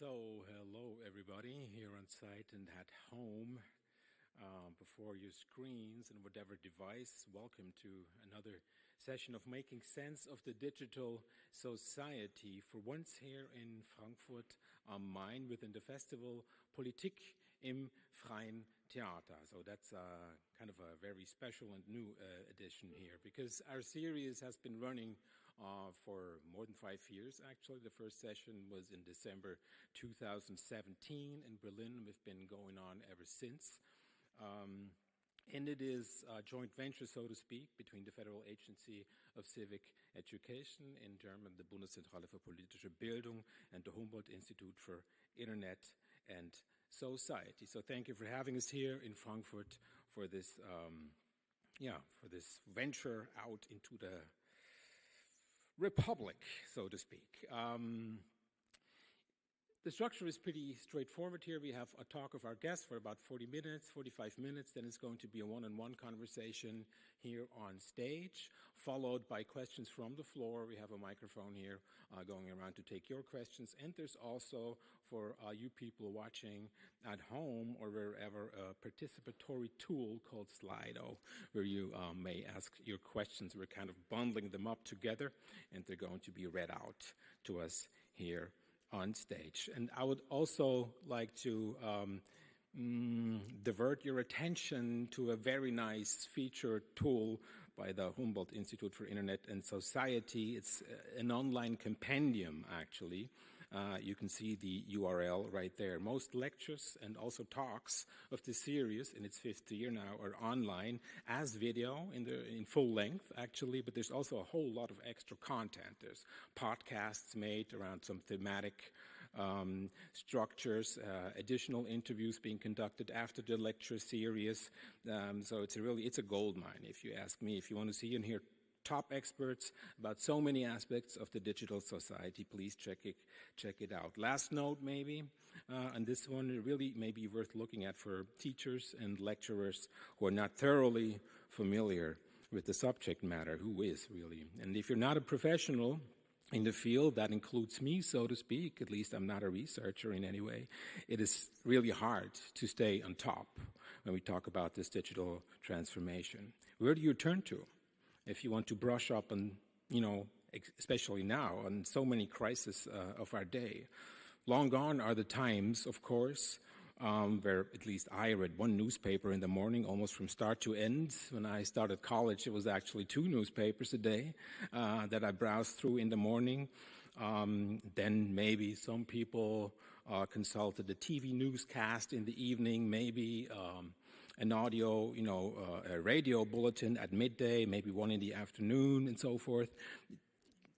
So, hello everybody here on site and at home, before your screens and whatever device. Welcome to another session of Making Sense of the Digital Society. For once here in Frankfurt am Main within the festival Politik im freien Theater. So that's kind of a very special and new edition here, because our series has been running for more than 5 years, actually. The first session was in December 2017 in Berlin. We've been going on ever since. And it is a joint venture, so to speak, between the Federal Agency of Civic Education, in German, the Bundeszentrale für politische Bildung, and the Humboldt Institute for Internet and Society. So thank you for having us here in Frankfurt for this, for this venture out into the Republic, so to speak. The structure is pretty straightforward here. We have a talk of our guests for about 40 minutes, 45 minutes. Then it's going to be a one-on-one conversation here on stage, followed by questions from the floor. We have a microphone here going around to take your questions. And there's also, for you people watching at home or wherever, a participatory tool called Slido, where you may ask your questions. We're kind of bundling them up together, and they're going to be read out to us here on stage. And I would also like to divert your attention to a very nice featured tool by the Humboldt Institute for Internet and Society. It's an online compendium, actually. You can see the URL right there. Most lectures and also talks of the series in its 5th year now are online as video in full length, actually, but there's also a whole lot of extra content. There's podcasts made around some thematic structures, additional interviews being conducted after the lecture series. So it's a gold mine, if you ask me. If you want to see and hear top experts about so many aspects of the digital society, please check it out. Last note, maybe, on this one, it really may be worth looking at for teachers and lecturers who are not thoroughly familiar with the subject matter. Who is, really? And if you're not a professional in the field, that includes me, so to speak. At least I'm not a researcher in any way. It is really hard to stay on top when we talk about this digital transformation. Where do you turn to if you want to brush up on, especially now, on so many crises of our day? Long gone are the times, of course, where at least I read one newspaper in the morning, almost from start to end. When I started college, it was actually 2 newspapers a day that I browsed through in the morning. Then maybe some people consulted the TV newscast in the evening, maybe an audio, a radio bulletin at midday, maybe one in the afternoon, and so forth.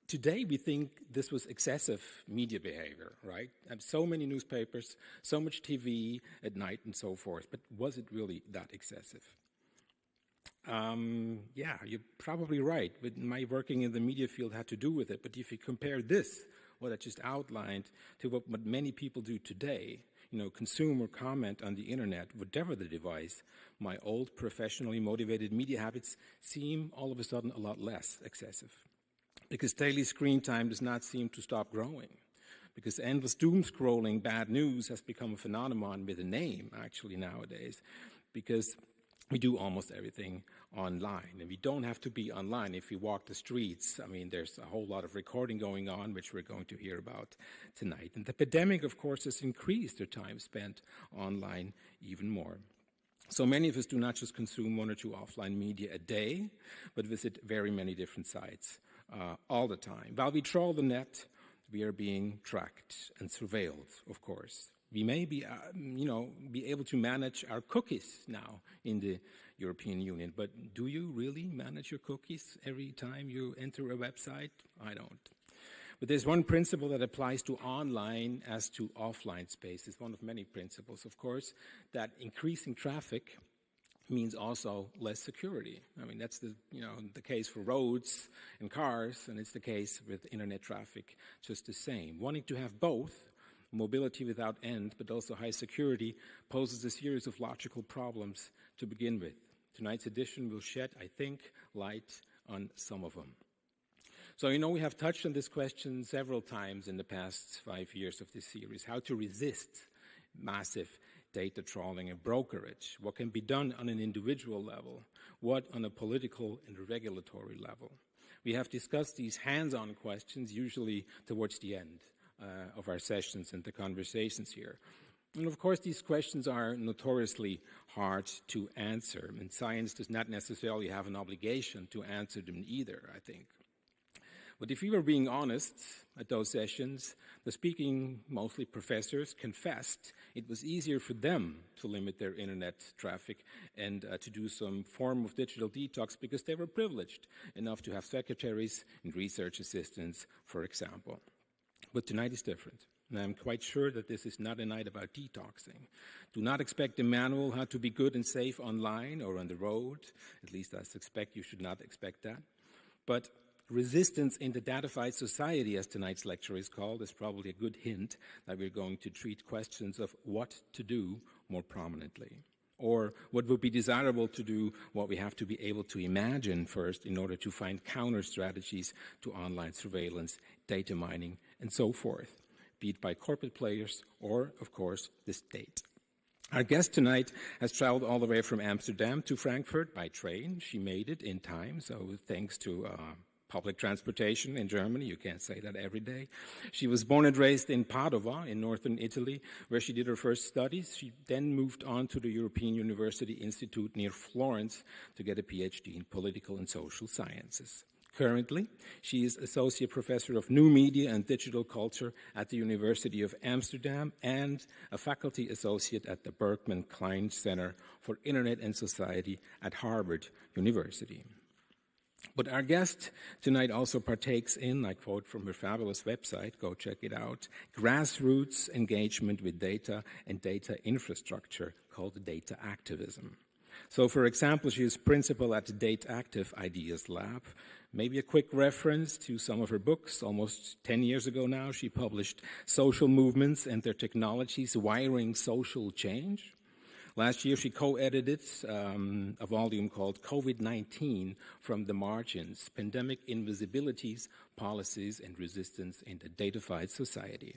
Today, we think this was excessive media behavior, right? So many newspapers, so much TV at night, and so forth. But was it really that excessive? You're probably right. But my working in the media field had to do with it. But if you compare this, what I just outlined, to what many people do today, consume or comment on the internet, whatever the device, my old professionally motivated media habits seem all of a sudden a lot less excessive. Because daily screen time does not seem to stop growing. Because endless doom scrolling, bad news, has become a phenomenon with a name, actually, nowadays. Because we do almost everything online. And we don't have to be online if we walk the streets. I mean, there's a whole lot of recording going on, which we're going to hear about tonight. And the pandemic, of course, has increased the time spent online even more. So many of us do not just consume 1 or 2 offline media a day, but visit very many different sites all the time. While we trawl the net, we are being tracked and surveilled, of course. We may be able to manage our cookies now in the European Union, but do you really manage your cookies every time you enter a website? I don't. But there's one principle that applies to online as to offline space. It's one of many principles, of course, that increasing traffic means also less security. I mean, that's the case for roads and cars, and it's the case with internet traffic just the same. Wanting to have both, mobility without end, but also high security, poses a series of logical problems to begin with. Tonight's edition will shed, I think, light on some of them. So, we have touched on this question several times in the past 5 years of this series, how to resist massive data trawling and brokerage. What can be done on an individual level? What on a political and regulatory level? We have discussed these hands-on questions usually towards the end of our sessions and the conversations here. And of course, these questions are notoriously hard to answer, and science does not necessarily have an obligation to answer them either, I think. But if we were being honest at those sessions, the speaking, mostly professors, confessed it was easier for them to limit their internet traffic and to do some form of digital detox because they were privileged enough to have secretaries and research assistants, for example. But tonight is different. And I'm quite sure that this is not a night about detoxing. Do not expect a manual how to be good and safe online or on the road. At least I suspect you should not expect that. But resistance in the datafied society, as tonight's lecture is called, is probably a good hint that we're going to treat questions of what to do more prominently. Or what would be desirable to do, what we have to be able to imagine first in order to find counter strategies to online surveillance, data mining, and so forth, be it by corporate players or, of course, the state. Our guest tonight has traveled all the way from Amsterdam to Frankfurt by train. She made it in time, so thanks to public transportation in Germany. You can't say that every day. She was born and raised in Padova in northern Italy, where she did her first studies. She then moved on to the European University Institute near Florence to get a PhD in political and social sciences. Currently, she is Associate Professor of New Media and Digital Culture at the University of Amsterdam and a Faculty Associate at the Berkman Klein Center for Internet and Society at Harvard University. But our guest tonight also partakes in, I quote from her fabulous website, go check it out, grassroots engagement with data and data infrastructure called data activism. So, for example, she is principal at the Data Active Ideas Lab. Maybe a quick reference to some of her books. Almost 10 years ago now, she published Social Movements and Their Technologies, Wiring Social Change. Last year, she co-edited a volume called COVID-19 from the Margins, Pandemic Invisibilities, Policies, and Resistance in the Datafied Society.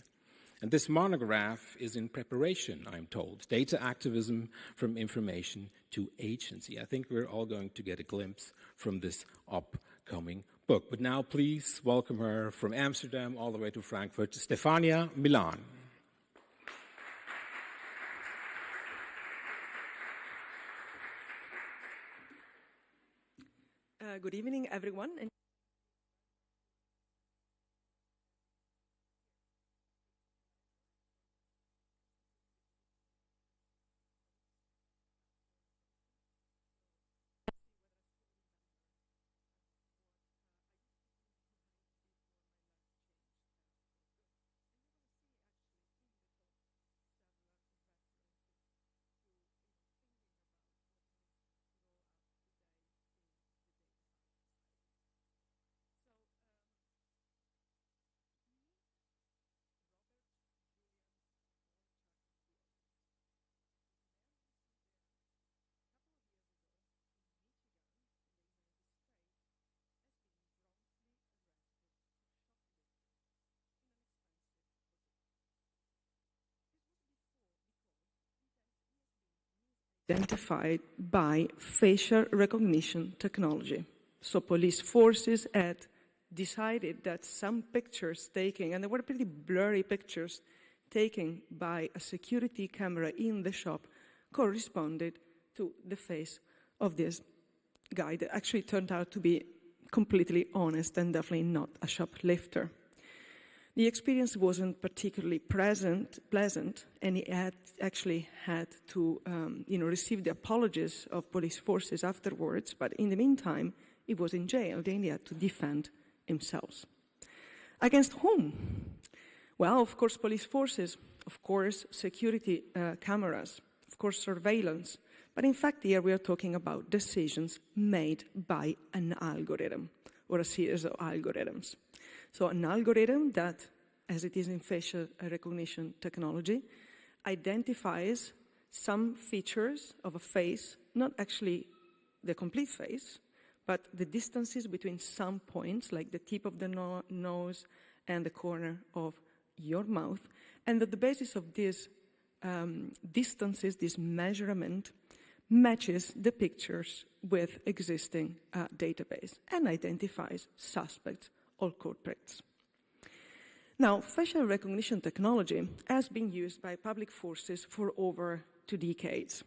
And this monograph is in preparation, I'm told. Data activism from information to agency. I think we're all going to get a glimpse from this upcoming book. But now please welcome her from Amsterdam all the way to Frankfurt, Stefania Milan. Good evening, everyone. Identified by facial recognition technology. So police forces had decided that some pictures taken, and they were pretty blurry pictures taken by a security camera in the shop, corresponded to the face of this guy that actually turned out to be completely honest and definitely not a shoplifter. The experience wasn't particularly pleasant, and he actually had to receive the apologies of police forces afterwards, but in the meantime, he was in jail, and he had to defend himself. Against whom? Well, of course, police forces, of course, security cameras, of course, surveillance, but in fact, here we are talking about decisions made by an algorithm or a series of algorithms. So an algorithm that, as it is in facial recognition technology, identifies some features of a face, not actually the complete face, but the distances between some points, like the tip of the nose and the corner of your mouth, and at the basis of these distances, this measurement matches the pictures with existing database and identifies suspects or culprits. Now, facial recognition technology has been used by public forces for over 2 decades,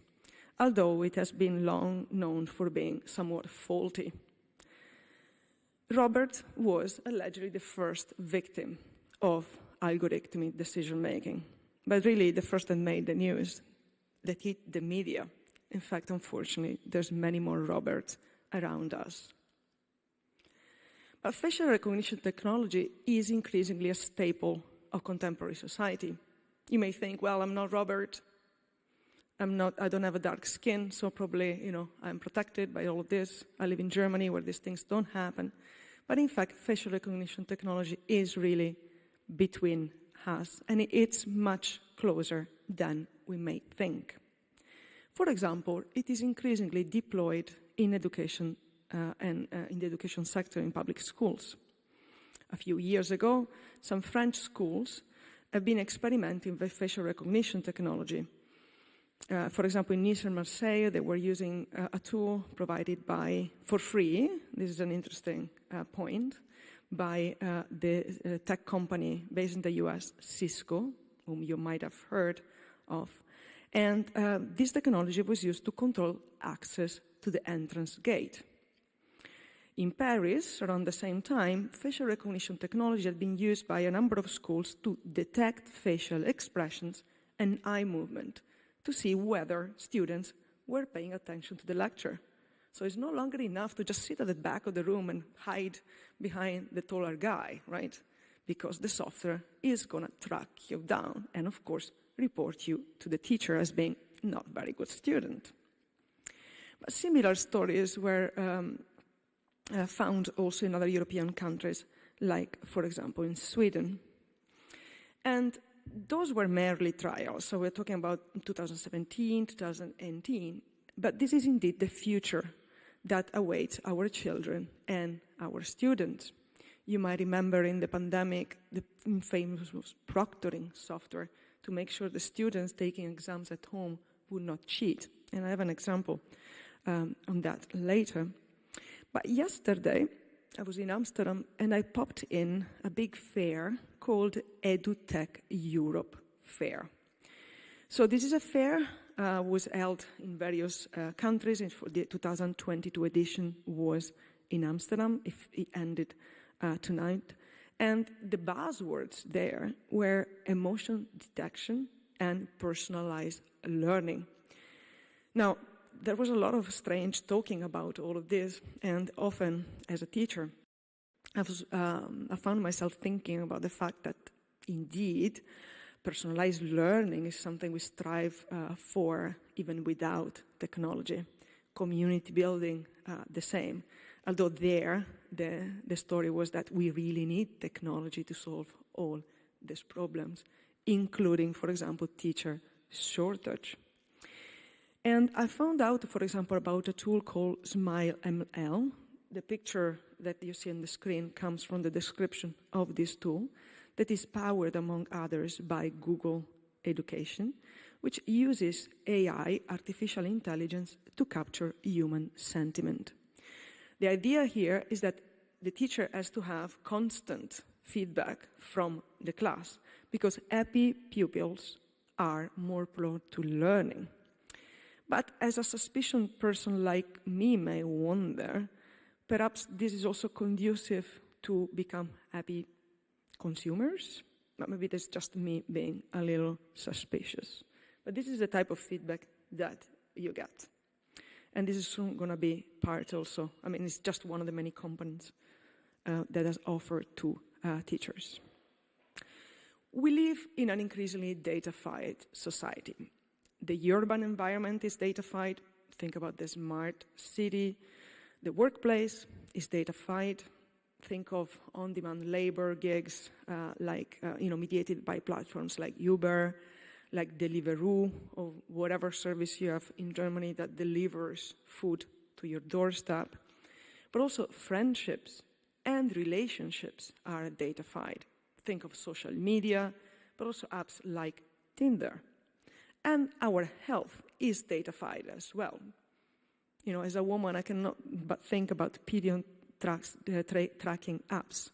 although it has been long known for being somewhat faulty. Robert was allegedly the first victim of algorithmic decision-making, but really the first that made the news, that hit the media. In fact, unfortunately, there's many more Roberts around us. But facial recognition technology is increasingly a staple of contemporary society. You may think, well, I'm not Robert, I don't have a dark skin, so probably, I'm protected by all of this. I live in Germany where these things don't happen. But in fact, facial recognition technology is really between us, and it's much closer than we may think. For example, it is increasingly deployed in education and in the education sector in public schools. A few years ago, some French schools have been experimenting with facial recognition technology. For example, in Nice and Marseille, they were using a tool provided for free, this is an interesting point, by the tech company based in the US, Cisco, whom you might have heard of. And this technology was used to control access to the entrance gate. In Paris, around the same time, facial recognition technology had been used by a number of schools to detect facial expressions and eye movement to see whether students were paying attention to the lecture. So it's no longer enough to just sit at the back of the room and hide behind the taller guy, right? Because the software is going to track you down and, of course, report you to the teacher as being not a very good student. But similar stories were found also in other European countries, like, for example, in Sweden. And those were merely trials, so we're talking about 2017, 2018, but this is indeed the future that awaits our children and our students. You might remember in the pandemic the famous proctoring software to make sure the students taking exams at home would not cheat. And I have an example on that later. But yesterday, I was in Amsterdam and I popped in a big fair called EduTech Europe Fair. So this is a fair, was held in various countries, and for the 2022 edition was in Amsterdam. It ended tonight. And the buzzwords there were emotion detection and personalized learning. Now, there was a lot of strange talking about all of this, and often as a teacher, I found myself thinking about the fact that indeed personalized learning is something we strive for even without technology. Community building, the same. Although there, the story was that we really need technology to solve all these problems, including, for example, teacher shortage. And I found out, for example, about a tool called SmileML. The picture that you see on the screen comes from the description of this tool that is powered, among others, by Google Education, which uses AI, artificial intelligence, to capture human sentiment. The idea here is that the teacher has to have constant feedback from the class because happy pupils are more prone to learning. But as a suspicious person like me may wonder, perhaps this is also conducive to become happy consumers? But maybe that's just me being a little suspicious. But this is the type of feedback that you get. And this is soon going to be part also, it's just one of the many components that is offered to teachers. We live in an increasingly datafied society. The urban environment is datafied. Think about the smart city. The workplace is datafied. Think of on-demand labor gigs mediated by platforms like Uber, like Deliveroo, or whatever service you have in Germany that delivers food to your doorstep. But also friendships and relationships are datafied. Think of social media, but also apps like Tinder. And our health is datafied as well. You know, as a woman, I cannot but think about period tracking apps,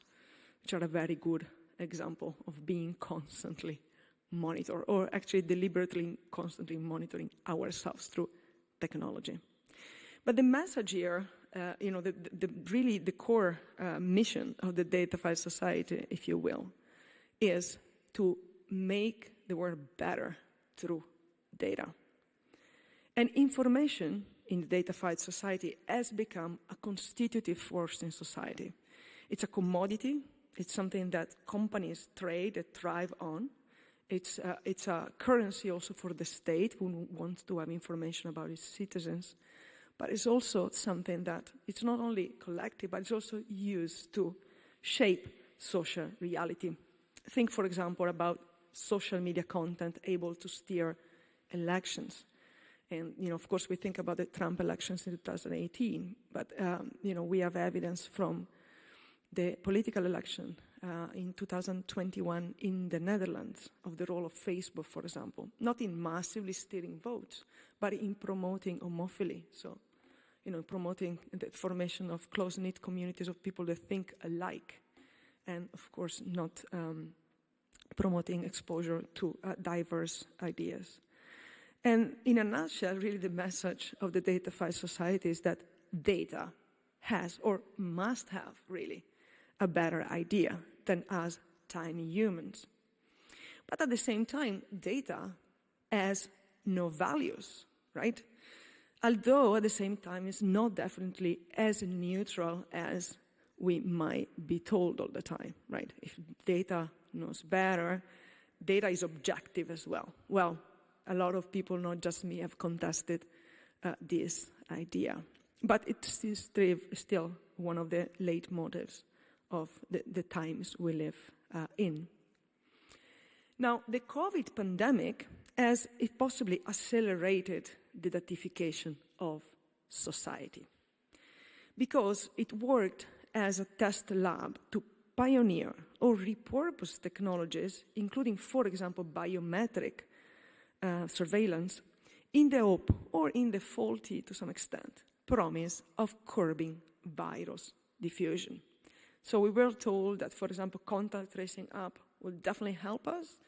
which are a very good example of being constantly monitored, or actually deliberately constantly monitoring ourselves through technology. But the message here, you know, really the core mission of the datafied society, if you will, is to make the world better through data. And information in the datafied society has become a constitutive force in society. It's a commodity. It's something that companies trade, that thrive on. It's a currency also for the state who wants to have information about its citizens. But it's also something that it's not only collective, but it's also used to shape social reality. Think, for example, about social media content able to steer elections. And, you know, of course, we think about the Trump elections in 2018, but, you know, we have evidence from the political election in 2021 in the Netherlands of the role of Facebook, for example, not in massively steering votes, but in promoting homophily. So, you know, promoting the formation of close-knit communities of people that think alike, and, of course, not promoting exposure to diverse ideas. And in a nutshell, really the message of the datafied society is that data has, or must have, really, a better idea than us tiny humans. But at the same time, data has no values, right? Although at the same time, it's not definitely as neutral as we might be told all the time, right? If data knows better, data is objective as well. Well, a lot of people, not just me, have contested this idea. But it's still one of the leitmotifs of the times we live in. Now, the COVID pandemic has possibly accelerated the datification of society, because it worked as a test lab to pioneer or repurpose technologies, including, for example, biometric surveillance, in the hope, or in the faulty, to some extent, promise of curbing virus diffusion. So we were told that, for example, contact tracing app will definitely help us.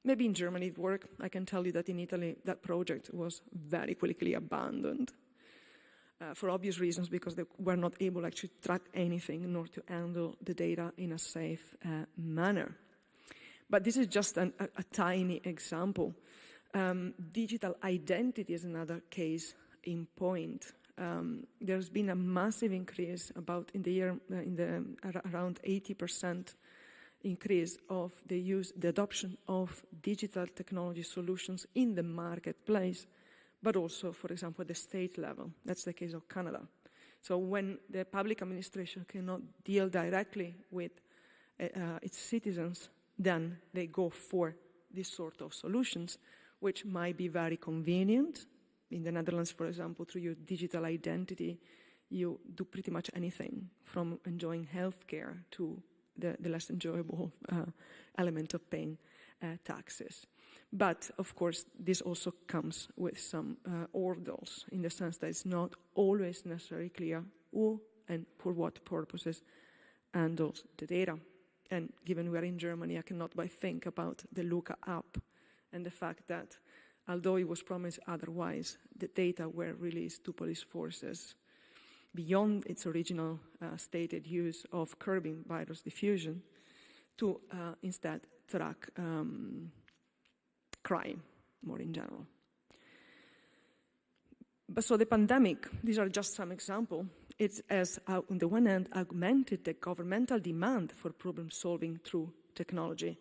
Maybe in Germany it worked. I can tell you that in Italy that project was very quickly abandoned for obvious reasons, because they were not able to actually track anything nor to handle the data in a safe manner. But this is just a tiny example. Digital identity is another case in point. There's been a massive increase around 80% increase of the adoption of digital technology solutions in the marketplace, but also, for example, at the state level. That's the case of Canada. So when the public administration cannot deal directly with its citizens, then they go for this sort of solutions, which might be very convenient. In the Netherlands, for example, through your digital identity, you do pretty much anything, from enjoying healthcare to the less enjoyable element of paying taxes. But, of course, this also comes with some hurdles, in the sense that it's not always necessarily clear who and for what purposes handles the data. And given we are in Germany, I cannot but think about the Luca app and the fact that, although it was promised otherwise, the data were released to police forces beyond its original stated use of curbing virus diffusion to instead track crime more in general. But so the pandemic, these are just some examples. It has, on the one hand, augmented the governmental demand for problem solving through technology,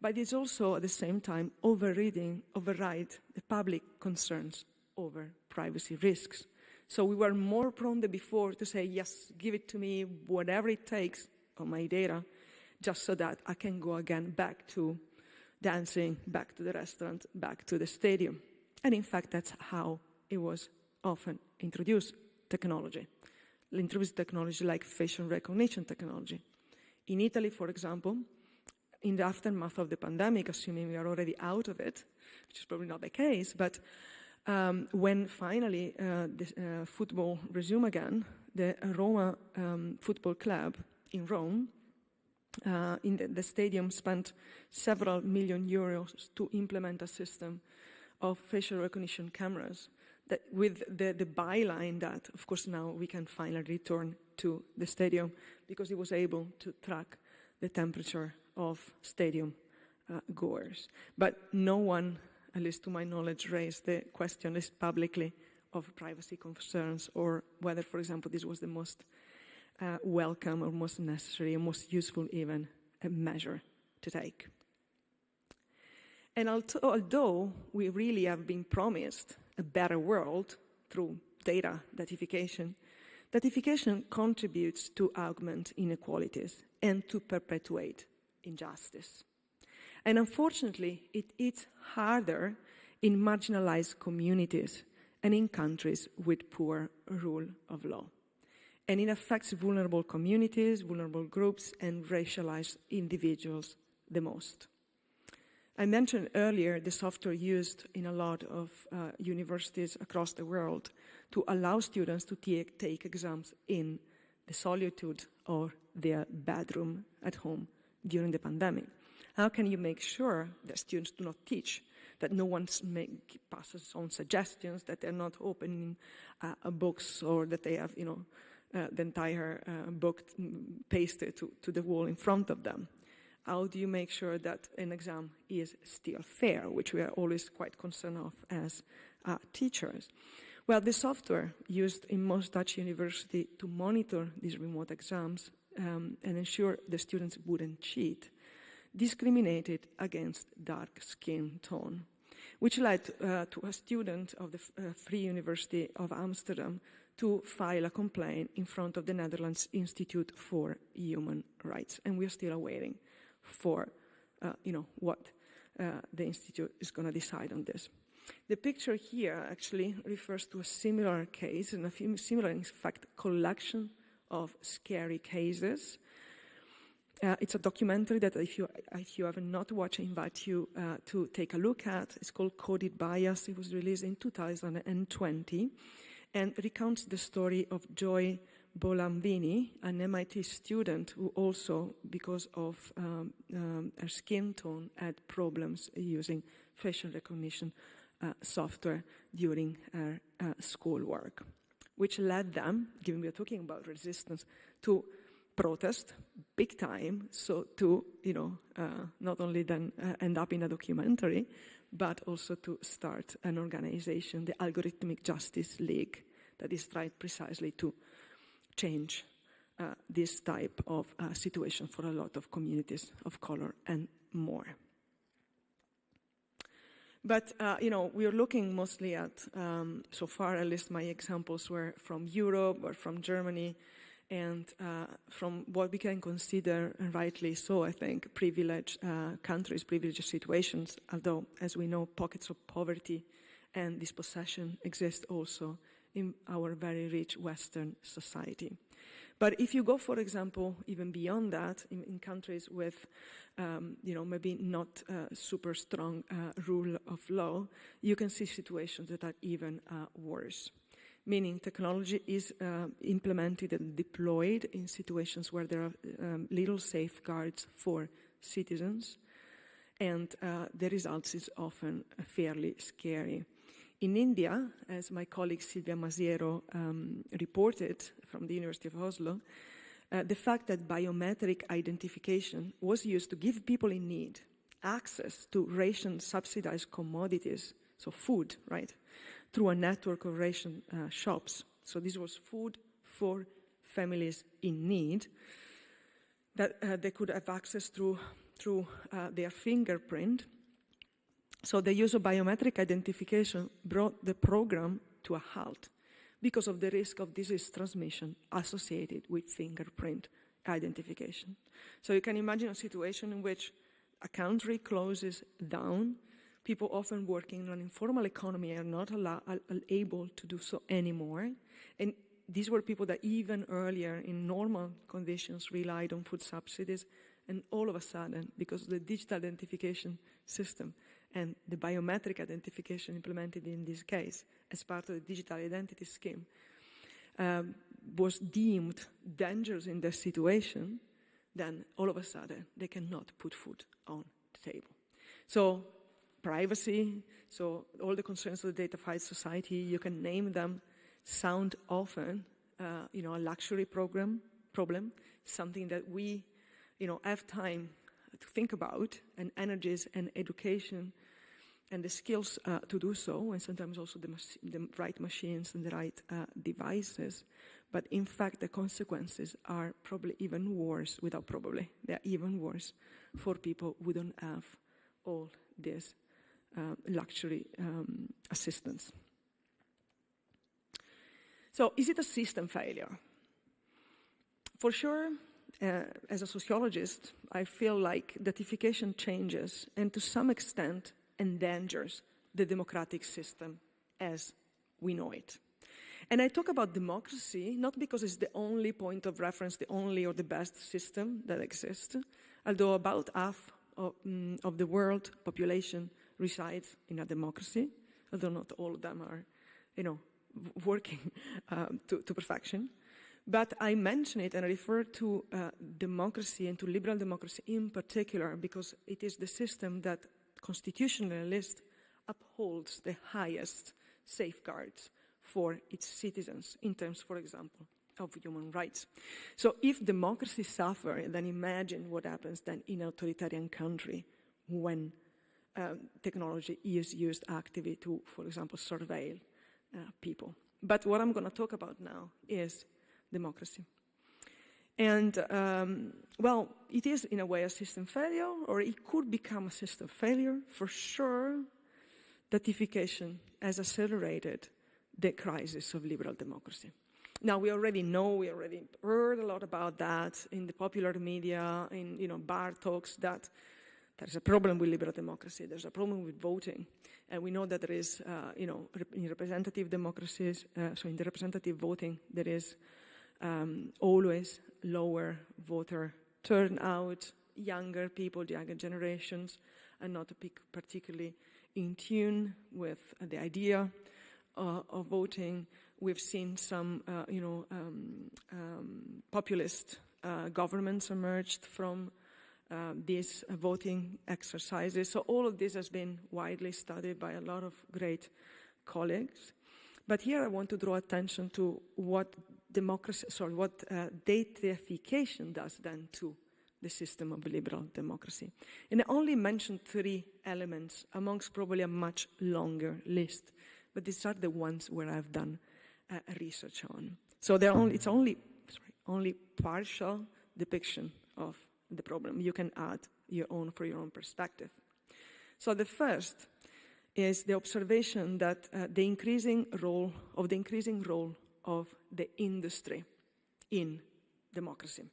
but it's also, at the same time, override the public concerns over privacy risks. So we were more prone than before to say, yes, give it to me, whatever it takes on my data, just so that I can go again back to dancing, back to the restaurant, back to the stadium. And in fact, that's how it was often introduced, technology. introduce technology like facial recognition technology. In Italy, for example, in the aftermath of the pandemic, assuming we are already out of it, which is probably not the case, but when finally the football resumed again, the Roma football club in Rome, in the stadium spent several million euros to implement a system of facial recognition cameras that with the byline that, of course, now we can finally return to the stadium because it was able to track the temperature of stadium goers. But no one, at least to my knowledge, raised the question, at least publicly, of privacy concerns or whether, for example, this was the most welcome or most necessary or most useful even a measure to take. And although we really have been promised a better world through data datification, datification contributes to augment inequalities and to perpetuate injustice. And unfortunately, it is harder in marginalized communities and in countries with poor rule of law. And it affects vulnerable communities, vulnerable groups, and racialized individuals the most. I mentioned earlier the software used in a lot of universities across the world to allow students to take exams in the solitude of their bedroom at home during the pandemic. How can you make sure that students do not teach, that no one passes on suggestions, that they're not opening books, or that they have, the entire book pasted to the wall in front of them? How do you make sure that an exam is still fair, which we are always quite concerned of as teachers? Well, the software used in most Dutch universities to monitor these remote exams and ensure the students wouldn't cheat discriminated against dark skin tone, which led to a student of the Free University of Amsterdam to file a complaint in front of the Netherlands Institute for Human Rights. And we're still awaiting for what the Institute is going to decide on this. The picture here actually refers to a similar case, and a similar, in fact, collection of scary cases. It's a documentary that if you have not watched, I invite you to take a look at. It's called Coded Bias. It was released in 2020 and recounts the story of Joy Bolambini, an MIT student who also, because of her skin tone, had problems using facial recognition software during her schoolwork, which led them, given we are talking about resistance, to protest big time, so to, not only then end up in a documentary, but also to start an organization, the Algorithmic Justice League, that is tried precisely to change this type of situation for a lot of communities of color and more. But, we are looking mostly at, so far at least my examples were from Europe or from Germany, and from what we can consider, and rightly so, I think, privileged countries, privileged situations, although, as we know, pockets of poverty and dispossession exist also in our very rich Western society. But if you go, for example, even beyond that, in countries with, maybe not super strong rule of law, you can see situations that are even worse. Meaning technology is implemented and deployed in situations where there are little safeguards for citizens, and the results is often fairly scary. In India, as my colleague Silvia Masiero reported from the University of Oslo, the fact that biometric identification was used to give people in need access to ration-subsidized commodities, so food, right, through a network of ration shops. So this was food for families in need that they could have access through their fingerprint. So the use of biometric identification brought the program to a halt because of the risk of disease transmission associated with fingerprint identification. So you can imagine a situation in which a country closes down. People often working in an informal economy are not able to do so anymore. And these were people that even earlier in normal conditions relied on food subsidies, and all of a sudden, because of the digital identification system and the biometric identification implemented in this case as part of the digital identity scheme, was deemed dangerous in their situation, then all of a sudden they cannot put food on the table. So privacy, so all the concerns of the datafied society, you can name them, sound often, a luxury problem, something that we, have time to think about, and energies and education and the skills to do so, and sometimes also the right machines and the right devices. But in fact, the consequences are probably even worse, they're even worse for people who don't have all this luxury assistance. So is it a system failure? For sure, as a sociologist, I feel like datification changes and to some extent endangers the democratic system as we know it. And I talk about democracy not because it's the only point of reference, the only or the best system that exists, although about half of the world population resides in a democracy, although not all of them are, working to perfection. But I mention it and I refer to democracy and to liberal democracy in particular because it is the system that constitutionally at least upholds the highest safeguards for its citizens in terms, for example, of human rights. So if democracy suffers, then imagine what happens then in an authoritarian country when technology is used actively to, for example, surveil people. But what I'm going to talk about now is democracy. And, it is in a way a system failure, or it could become a system failure. For sure, datification has accelerated the crisis of liberal democracy. Now, we already heard a lot about that in the popular media, in bar talks, that there's a problem with liberal democracy, there's a problem with voting. And we know that there is, in representative democracies, so in the representative voting, there is always lower voter turnout, younger people, the younger generations are not particularly in tune with the idea of voting. We've seen some, populist governments emerged from these voting exercises. So all of this has been widely studied by a lot of great colleagues. But here I want to draw attention to what datafication does then to the system of liberal democracy. And I only mentioned 3 elements amongst probably a much longer list, but these are the ones where I've done research on. So it's only partial depiction of the problem. You can add your own perspective. So the first is the observation that the increasing role of the industry in democracy.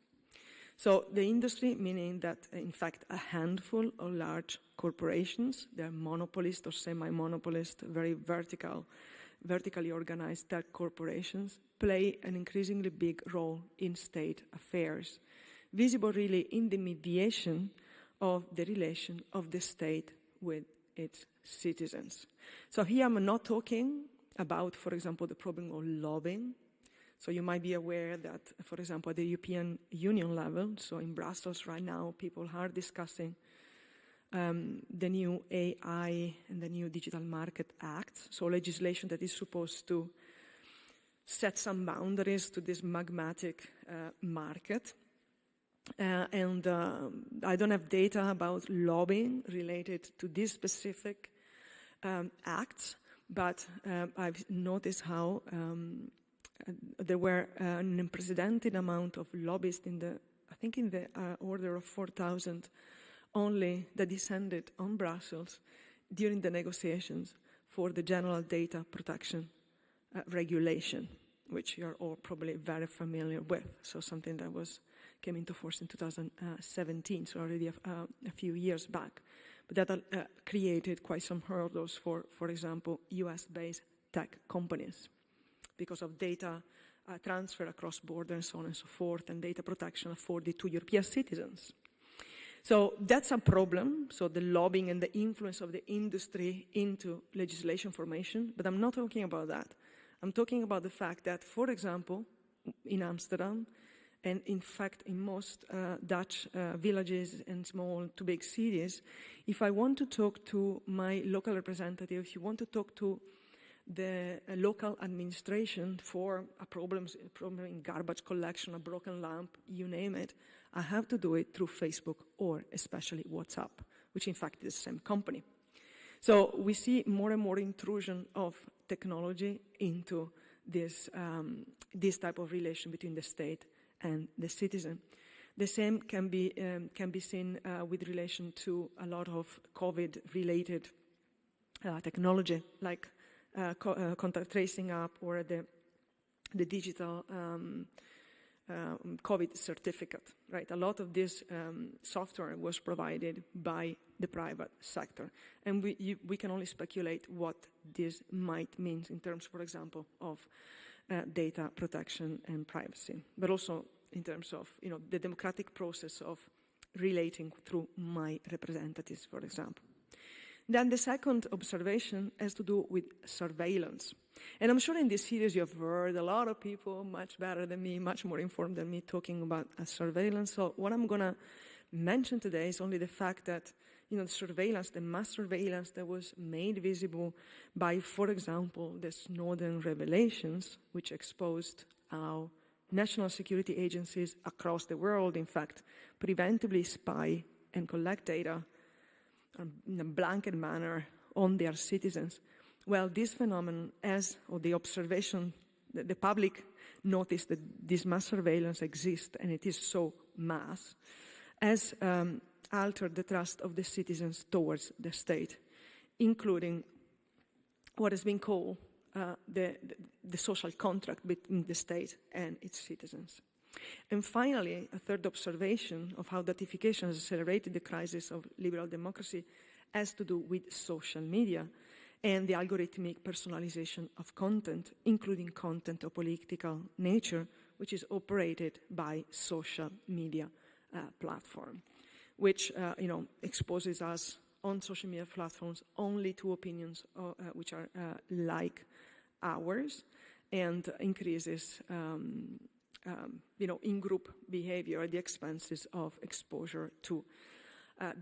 So the industry, meaning that, in fact, a handful of large corporations, they're monopolist or semi-monopolist, very vertically organized tech corporations, play an increasingly big role in state affairs, visible really in the mediation of the relation of the state with its citizens. So here I'm not talking about, for example, the problem of lobbying. So you might be aware that, for example, at the European Union level, so in Brussels right now, people are discussing the new AI and the new Digital Market Act, so legislation that is supposed to set some boundaries to this magmatic market. And I don't have data about lobbying related to these specific acts, but I've noticed how there were an unprecedented amount of lobbyists in the order of 4,000 only that descended on Brussels during the negotiations for the General Data Protection Regulation, which you're all probably very familiar with. So something that came into force in 2017, so already a few years back. But that created quite some hurdles for example, US-based tech companies because of data transfer across borders and so on and so forth, and data protection afforded to European citizens. So that's a problem, so the lobbying and the influence of the industry into legislation formation, but I'm not talking about that. I'm talking about the fact that, for example, in Amsterdam, and in fact in most Dutch villages and small to big cities, if I want to talk to my local representative, if you want to talk to the local administration for a problem in garbage collection, a broken lamp, you name it, I have to do it through Facebook or especially WhatsApp, which in fact is the same company. So we see more and more intrusion of technology into this type of relation between the state and the citizen. The same can be seen with relation to a lot of COVID-related technology, like contact tracing app or the digital COVID certificate, right? A lot of this software was provided by the private sector. And we can only speculate what this might mean in terms, for example, of data protection and privacy, but also in terms of, the democratic process of relating through my representatives, for example. Then the second observation has to do with surveillance. And I'm sure in this series you have heard a lot of people much better than me, much more informed than me, talking about surveillance. So what I'm going to mention today is only the fact that, the surveillance, the mass surveillance that was made visible by, for example, the Snowden revelations, which exposed how national security agencies across the world, in fact, preventively spy and collect data in a blanket manner on their citizens. Well, this phenomenon, or the observation, the public noticed that this mass surveillance exists, and it is so mass, has altered the trust of the citizens towards the state, including what has been called the social contract between the state and its citizens. And finally, a third observation of how datification has accelerated the crisis of liberal democracy has to do with social media and the algorithmic personalization of content, including content of political nature, which is operated by social media platform, which exposes us on social media platforms only to opinions which are like ours, and increases in-group behavior at the expenses of exposure to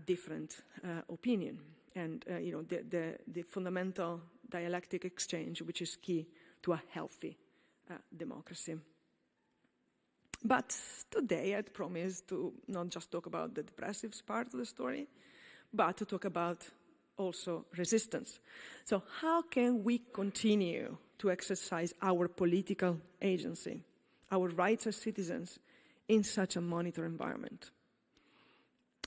different opinion. And, the fundamental dialectic exchange, which is key to a healthy democracy. But today I'd promised to not just talk about the depressive part of the story, but to talk about also resistance. So how can we continue to exercise our political agency, our rights as citizens, in such a monitor environment?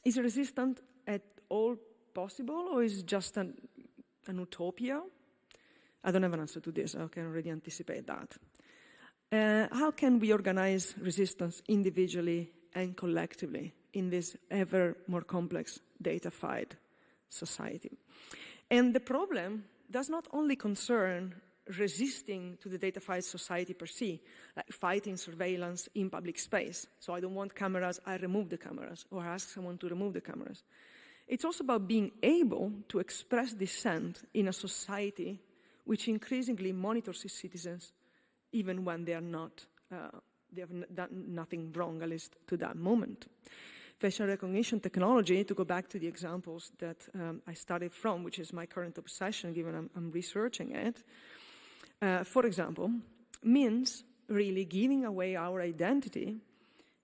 Is resistance at all possible, or is it just an utopia? I don't have an answer to this. I can already anticipate that. How can we organize resistance individually and collectively in this ever more complex datafied society? And the problem does not only concern resisting to the datafied society per se, like fighting surveillance in public space. So I don't want cameras, I remove the cameras, or ask someone to remove the cameras. It's also about being able to express dissent in a society which increasingly monitors its citizens even when they are not, they have done nothing wrong, at least to that moment. Facial recognition technology, to go back to the examples that I started from, which is my current obsession given I'm researching it, for example, means really giving away our identity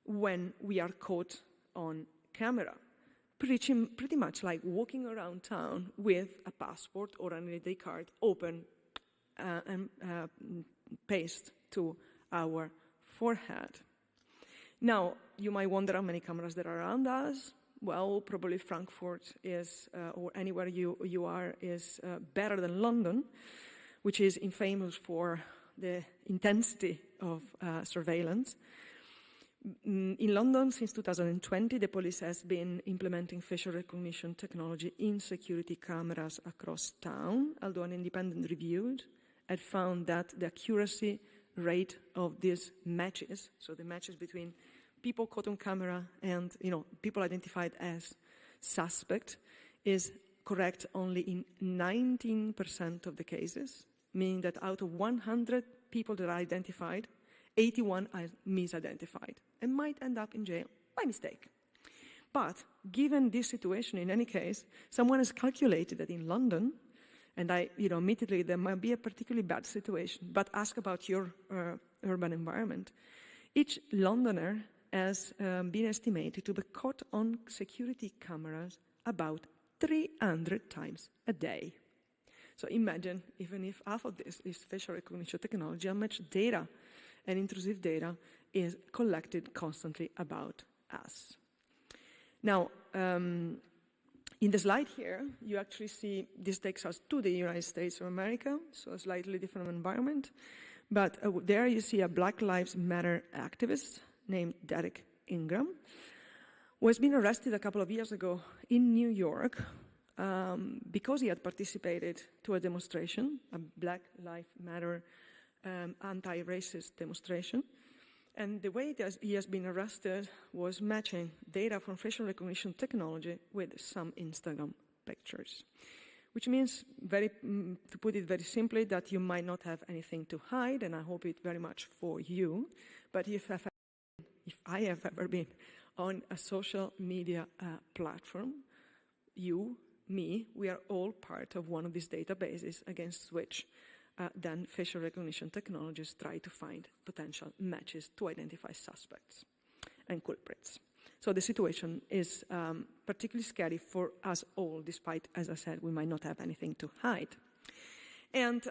when we are caught on camera. Pretty much like walking around town with a passport or an ID card open and paste to our forehead. Now, you might wonder how many cameras there are around us. Well, probably Frankfurt is, or anywhere you are, is better than London, which is infamous for the intensity of surveillance. In London, since 2020, the police has been implementing facial recognition technology in security cameras across town, although an independent review had found that the accuracy rate of these matches, so the matches between people caught on camera and people identified as suspect, is correct only in 19% of the cases, meaning that out of 100 people that are identified, 81 are misidentified and might end up in jail by mistake. But given this situation, in any case, someone has calculated that in London, and admittedly, there might be a particularly bad situation, but ask about your urban environment. Each Londoner has been estimated to be caught on security cameras about 300 times a day. So imagine, even if half of this is facial recognition technology, how much data and intrusive data is collected constantly about us. Now, in the slide here, you actually see this takes us to the United States of America, so a slightly different environment. But there you see a Black Lives Matter activist named Derek Ingram, who has been arrested a couple of years ago in New York because he had participated to a demonstration, a Black Lives Matter anti-racist demonstration. And the way that he has been arrested was matching data from facial recognition technology with some Instagram pictures, which means, to put it very simply, that you might not have anything to hide, and I hope it very much for you. But if I have ever been on a social media platform, you, me, we are all part of one of these databases against which then facial recognition technologies try to find potential matches to identify suspects and culprits. So the situation is particularly scary for us all, despite, as I said, we might not have anything to hide. And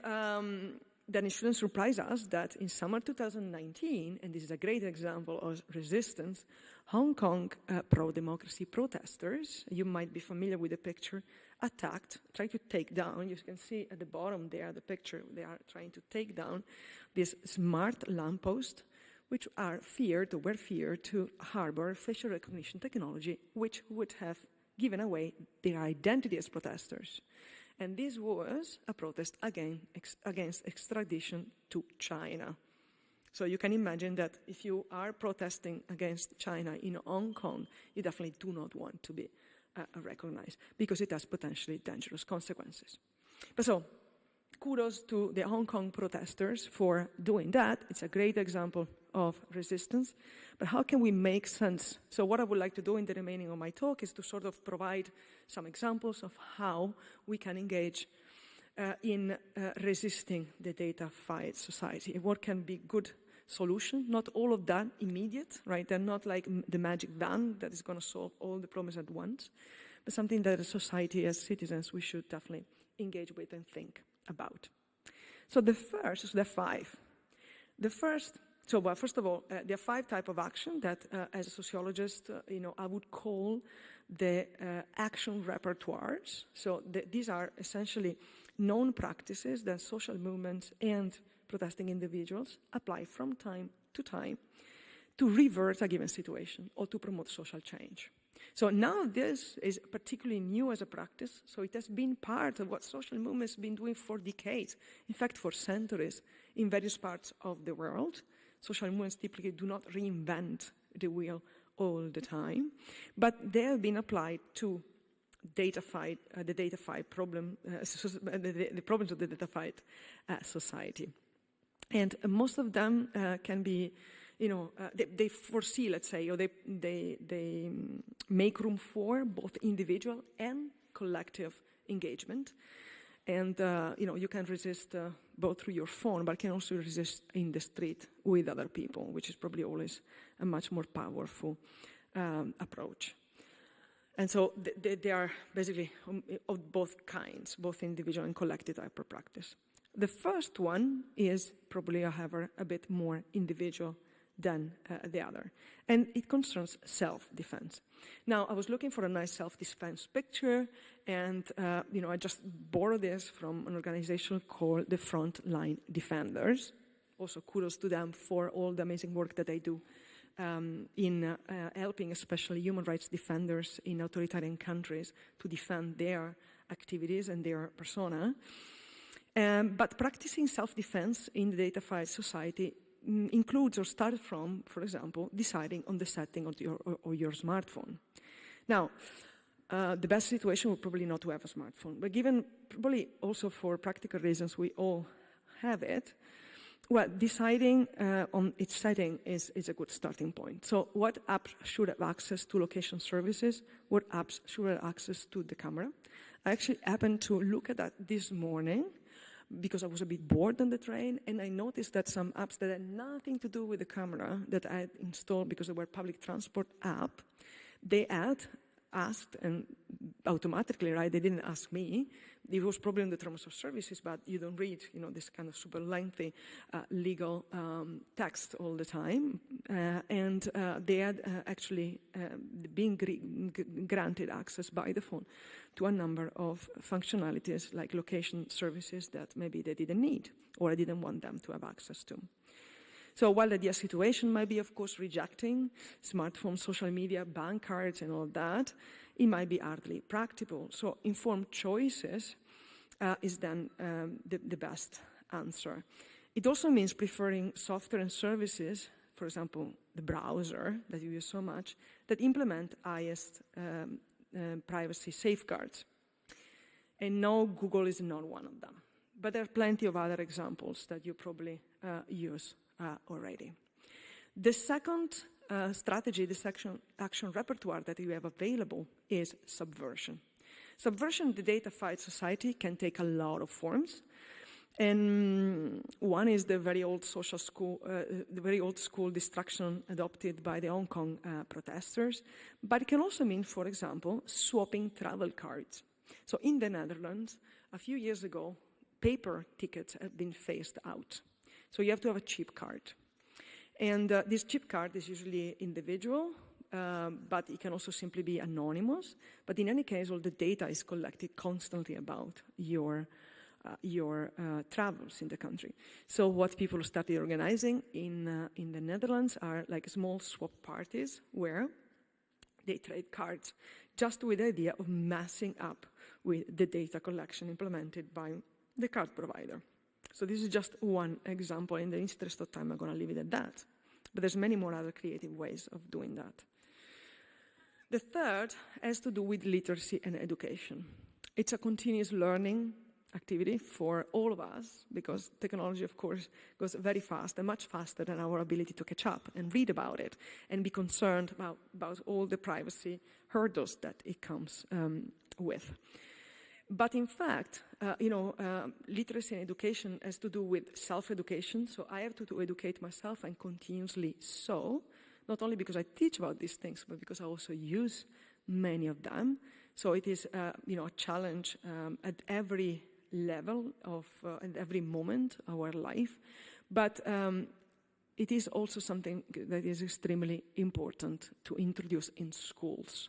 then it shouldn't surprise us that in summer 2019, and this is a great example of resistance, Hong Kong pro-democracy protesters, you might be familiar with the picture, tried to take down, you can see at the bottom there, the picture, they are trying to take down this smart lamppost, which were feared to harbor facial recognition technology, which would have given away their identity as protesters. And this was a protest against extradition to China. So you can imagine that if you are protesting against China in Hong Kong, you definitely do not want to be recognized because it has potentially dangerous consequences. But so, kudos to the Hong Kong protesters for doing that. It's a great example of resistance. But how can we make sense? So what I would like to do in the remaining of my talk is to sort of provide some examples of how we can engage in resisting the data-fied society. What can be good solution? Not all of that immediate, right? They're not like the magic van that is going to solve all the problems at once, but something that as society, as citizens, we should definitely engage with and think about. So the first, there are five. First of all, there are 5 types of action that, as a sociologist, I would call the action repertoires. So these are essentially known practices that social movements and protesting individuals apply from time to time to revert a given situation or to promote social change. So now this is particularly new as a practice, so it has been part of what social movements have been doing for decades, in fact for centuries, in various parts of the world. Social movements typically do not reinvent the wheel all the time, but they have been applied to the data-fied problem, the problems of the data-fied society. And most of them can be, they foresee, let's say, or they make room for both individual and collective engagement. And, you can resist both through your phone, but can also resist in the street with other people, which is probably always a much more powerful approach. And so they are basically of both kinds, both individual and collective type of practice. The first one is probably, however, a bit more individual than the other. And it concerns self-defense. Now, I was looking for a nice self-defense picture, and I just borrowed this from an organization called the Frontline Defenders. Also, kudos to them for all the amazing work that they do in helping especially human rights defenders in authoritarian countries to defend their activities and their persona. But practicing self-defense in the data-fied society includes or starts from, for example, deciding on the setting of your smartphone. Now, the best situation would probably not to have a smartphone, but given probably also for practical reasons we all have it, well, deciding on its setting is a good starting point. So what apps should have access to location services? What apps should have access to the camera? I actually happened to look at that this morning because I was a bit bored on the train, and I noticed that some apps that had nothing to do with the camera that I had installed because they were public transport app, they had asked, and automatically, right, they didn't ask me. It was probably in the terms of services, but you don't read, this kind of super lengthy legal text all the time. And they had actually been granted access by the phone to a number of functionalities like location services that maybe they didn't need or I didn't want them to have access to. So while the ideal situation might be, of course, rejecting smartphones, social media, bank cards, and all that, it might be hardly practical. So informed choices is then the best answer. It also means preferring software and services, for example, the browser that you use so much, that implement highest privacy safeguards. And no, Google is not one of them. But there are plenty of other examples that you probably use already. The second strategy, the action repertoire that you have available is subversion. Subversion in the data-fied society can take a lot of forms. And one is the very old school distraction adopted by the Hong Kong protesters. But it can also mean, for example, swapping travel cards. So in the Netherlands, a few years ago, paper tickets have been phased out. So you have to have a chip card. And this chip card is usually individual, but it can also simply be anonymous. But in any case, all the data is collected constantly about your travels in the country. So what people started organizing in the Netherlands are like small swap parties where they trade cards, just with the idea of messing up with the data collection implemented by the card provider. So this is just one example. In the interest of time, I'm going to leave it at that. But there's many more other creative ways of doing that. The third has to do with literacy and education. It's a continuous learning activity for all of us, because technology, of course, goes very fast and much faster than our ability to catch up and read about it and be concerned about all the privacy hurdles that it comes with. But in fact, literacy and education has to do with self-education. So I have to educate myself, and continuously so, not only because I teach about these things, but because I also use many of them. So it is, a challenge at every level at every moment of our life. But it is also something that is extremely important to introduce in schools.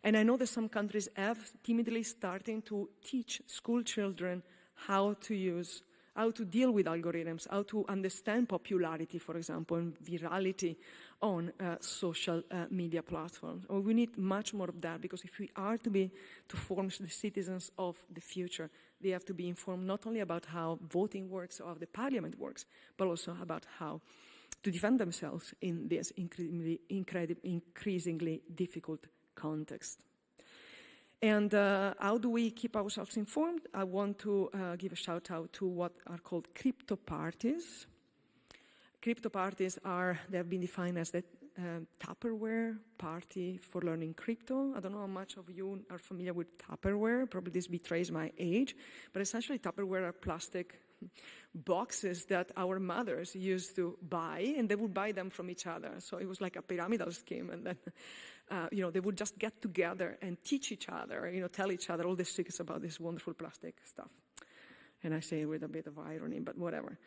And I know that some countries have timidly starting to teach school children how to deal with algorithms, how to understand popularity, for example, and virality on social media platforms. We need much more of that, because if we are to form the citizens of the future, they have to be informed not only about how voting works or how the parliament works, but also about how to defend themselves in this increasingly difficult context. And how do we keep ourselves informed? I want to give a shout out to what are called crypto parties. Crypto parties they have been defined as the Tupperware party for learning crypto. I don't know how much of you are familiar with Tupperware. Probably this betrays my age. But essentially, Tupperware are plastic boxes that our mothers used to buy, and they would buy them from each other. So it was like a pyramidal scheme, and then they would just get together and teach each other, tell each other all the secrets about this wonderful plastic stuff. And I say it with a bit of irony, but whatever.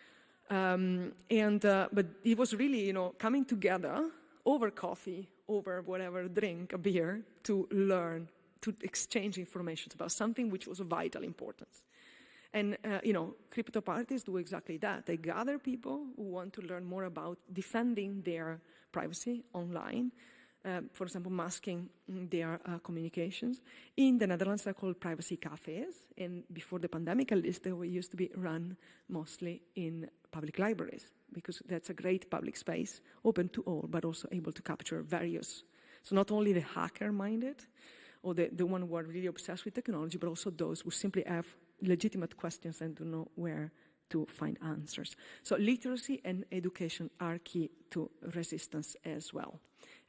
But it was really, coming together over coffee, over whatever drink, a beer, to learn, to exchange information about something which was of vital importance. And, crypto parties do exactly that. They gather people who want to learn more about defending their privacy online, for example, masking their communications. In the Netherlands, they're called privacy cafes, and before the pandemic, at least, they were used to be run mostly in public libraries, because that's a great public space, open to all, but also able to capture various. So not only the hacker-minded, or the one who are really obsessed with technology, but also those who simply have legitimate questions and don't know where to find answers. So literacy and education are key to resistance as well.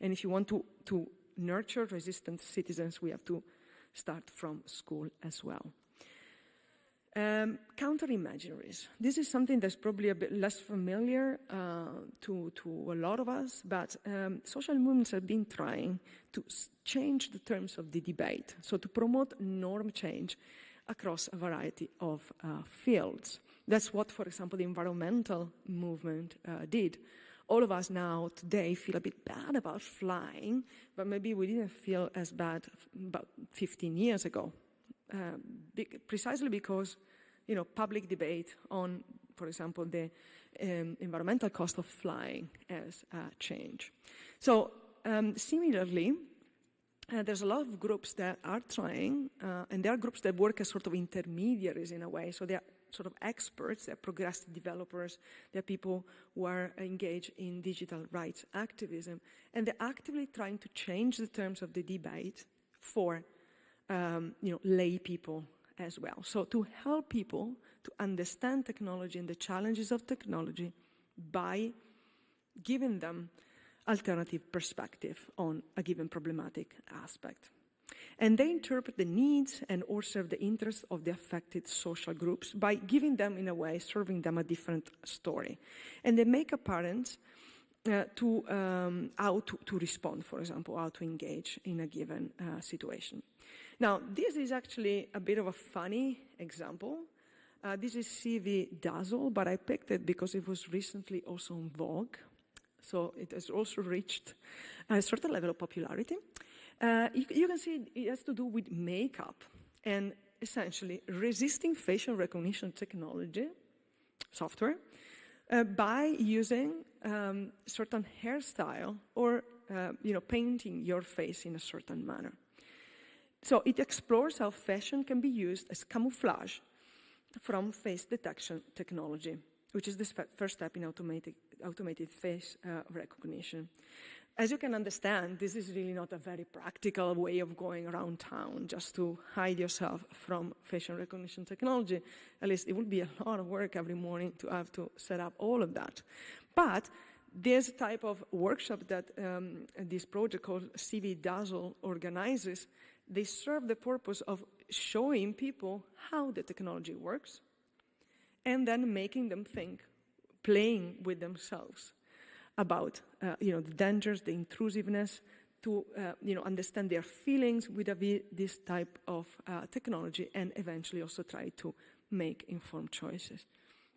And if you want to nurture resistant citizens, we have to start from school as well. Counter-imaginaries. This is something that's probably a bit less familiar to a lot of us, but social movements have been trying to change the terms of the debate, so to promote norm change across a variety of fields. That's what, for example, the environmental movement did. All of us now today feel a bit bad about flying, but maybe we didn't feel as bad about 15 years ago. Precisely because, public debate on, for example, the environmental cost of flying has changed. So similarly, there's a lot of groups that are trying, and there are groups that work as sort of intermediaries in a way. So they are sort of experts, they're progressive developers, they're people who are engaged in digital rights activism, and they're actively trying to change the terms of the debate for lay people as well. So to help people to understand technology and the challenges of technology by giving them alternative perspective on a given problematic aspect. And they interpret the needs and or serve the interests of the affected social groups by giving them, in a way, serving them a different story. And they make apparent how to respond, for example, how to engage in a given situation. Now, this is actually a bit of a funny example. This is CV Dazzle, but I picked it because it was recently also in Vogue. So it has also reached a certain level of popularity. You can see it has to do with makeup and essentially resisting facial recognition technology, software, by using certain hairstyle or painting your face in a certain manner. So it explores how fashion can be used as camouflage from face detection technology, which is the first step in automated face recognition. As you can understand, this is really not a very practical way of going around town just to hide yourself from facial recognition technology. At least it would be a lot of work every morning to have to set up all of that. But this type of workshop that this project called CV Dazzle organizes, they serve the purpose of showing people how the technology works and then making them think, playing with themselves about the dangers, the intrusiveness, to understand their feelings with this type of technology, and eventually also try to make informed choices.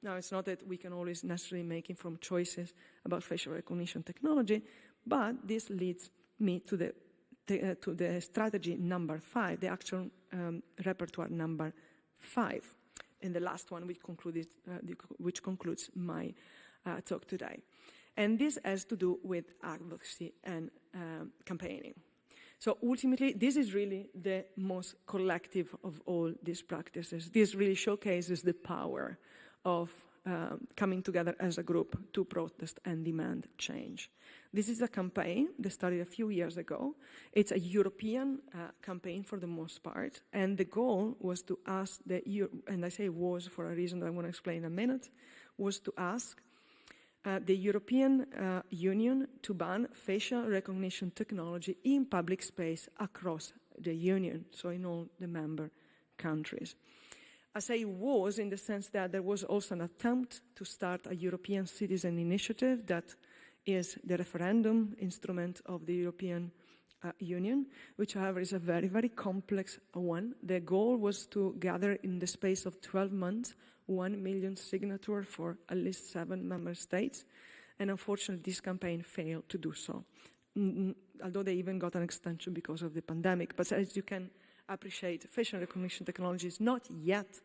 Now, it's not that we can always necessarily make informed choices about facial recognition technology, but this leads me to the strategy number 5, the action repertoire number 5, and the last one which concludes my talk today. And this has to do with advocacy and campaigning. So ultimately, this is really the most collective of all these practices. This really showcases the power of coming together as a group to protest and demand change. This is a campaign that started a few years ago. It's a European campaign for the most part, and the goal was to ask and I say was for a reason that I'm going to explain in a minute, was to ask the European Union to ban facial recognition technology in public space across the Union, so in all the member countries. I say was in the sense that there was also an attempt to start a European citizen initiative that is the referendum instrument of the European Union, which, however, is a very, very complex one. The goal was to gather in the space of 12 months 1 million signatures for at least 7 member states, and unfortunately this campaign failed to do so, although they even got an extension because of the pandemic. But as you can appreciate, facial recognition technology is not yet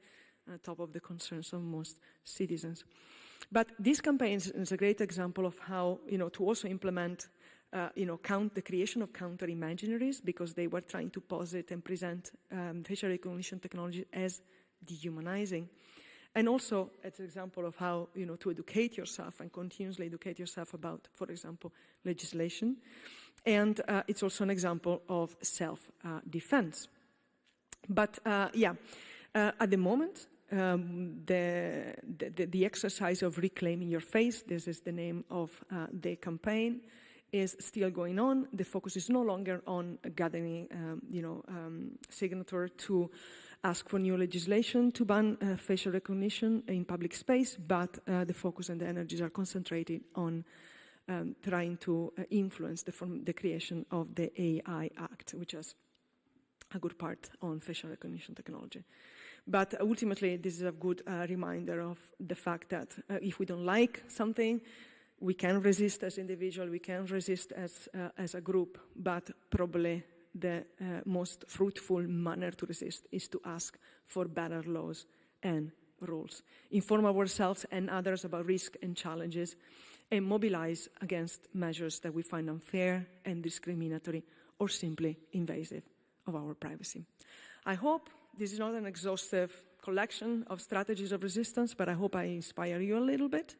top of the concerns of most citizens. But this campaign is a great example of how, to also implement the creation of counter-imaginaries, because they were trying to posit and present facial recognition technology as dehumanizing. And also, it's an example of how, to educate yourself and continuously educate yourself about, for example, legislation. And it's also an example of self-defense. But, at the moment, the exercise of reclaiming your face, this is the name of the campaign, is still going on. The focus is no longer on gathering, signature to ask for new legislation to ban facial recognition in public space, but the focus and the energies are concentrated on trying to influence the creation of the AI Act, which has a good part on facial recognition technology. But ultimately, this is a good reminder of the fact that if we don't like something, we can resist as individual, we can resist as a group, but probably the most fruitful manner to resist is to ask for better laws and rules. Inform ourselves and others about risks and challenges, and mobilize against measures that we find unfair and discriminatory or simply invasive of our privacy. I hope this is not an exhaustive collection of strategies of resistance, but I hope I inspire you a little bit.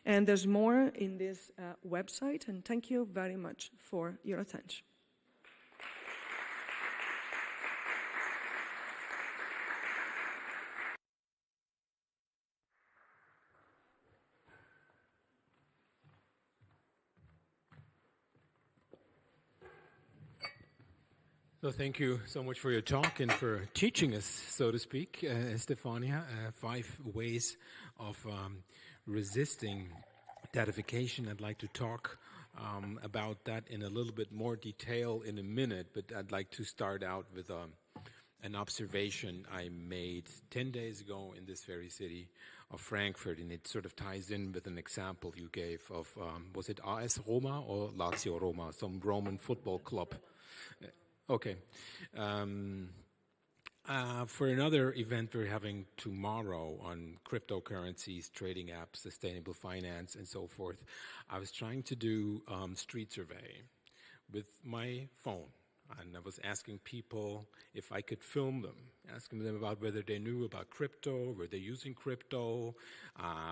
And there's more in this website, and thank you very much for your attention. So thank you so much for your talk and for teaching us, so to speak, Stefania, 5 ways of resisting datification. I'd like to talk about that in a little bit more detail in a minute, but I'd like to start out with an observation I made 10 days ago in this very city of Frankfurt, and it sort of ties in with an example you gave of, was it AS Roma or Lazio Roma, some Roman football club? Okay. For another event we're having tomorrow on cryptocurrencies, trading apps, sustainable finance, and so forth, I was trying to do street survey with my phone. And I was asking people if I could film them, asking them about whether they knew about crypto, were they using crypto,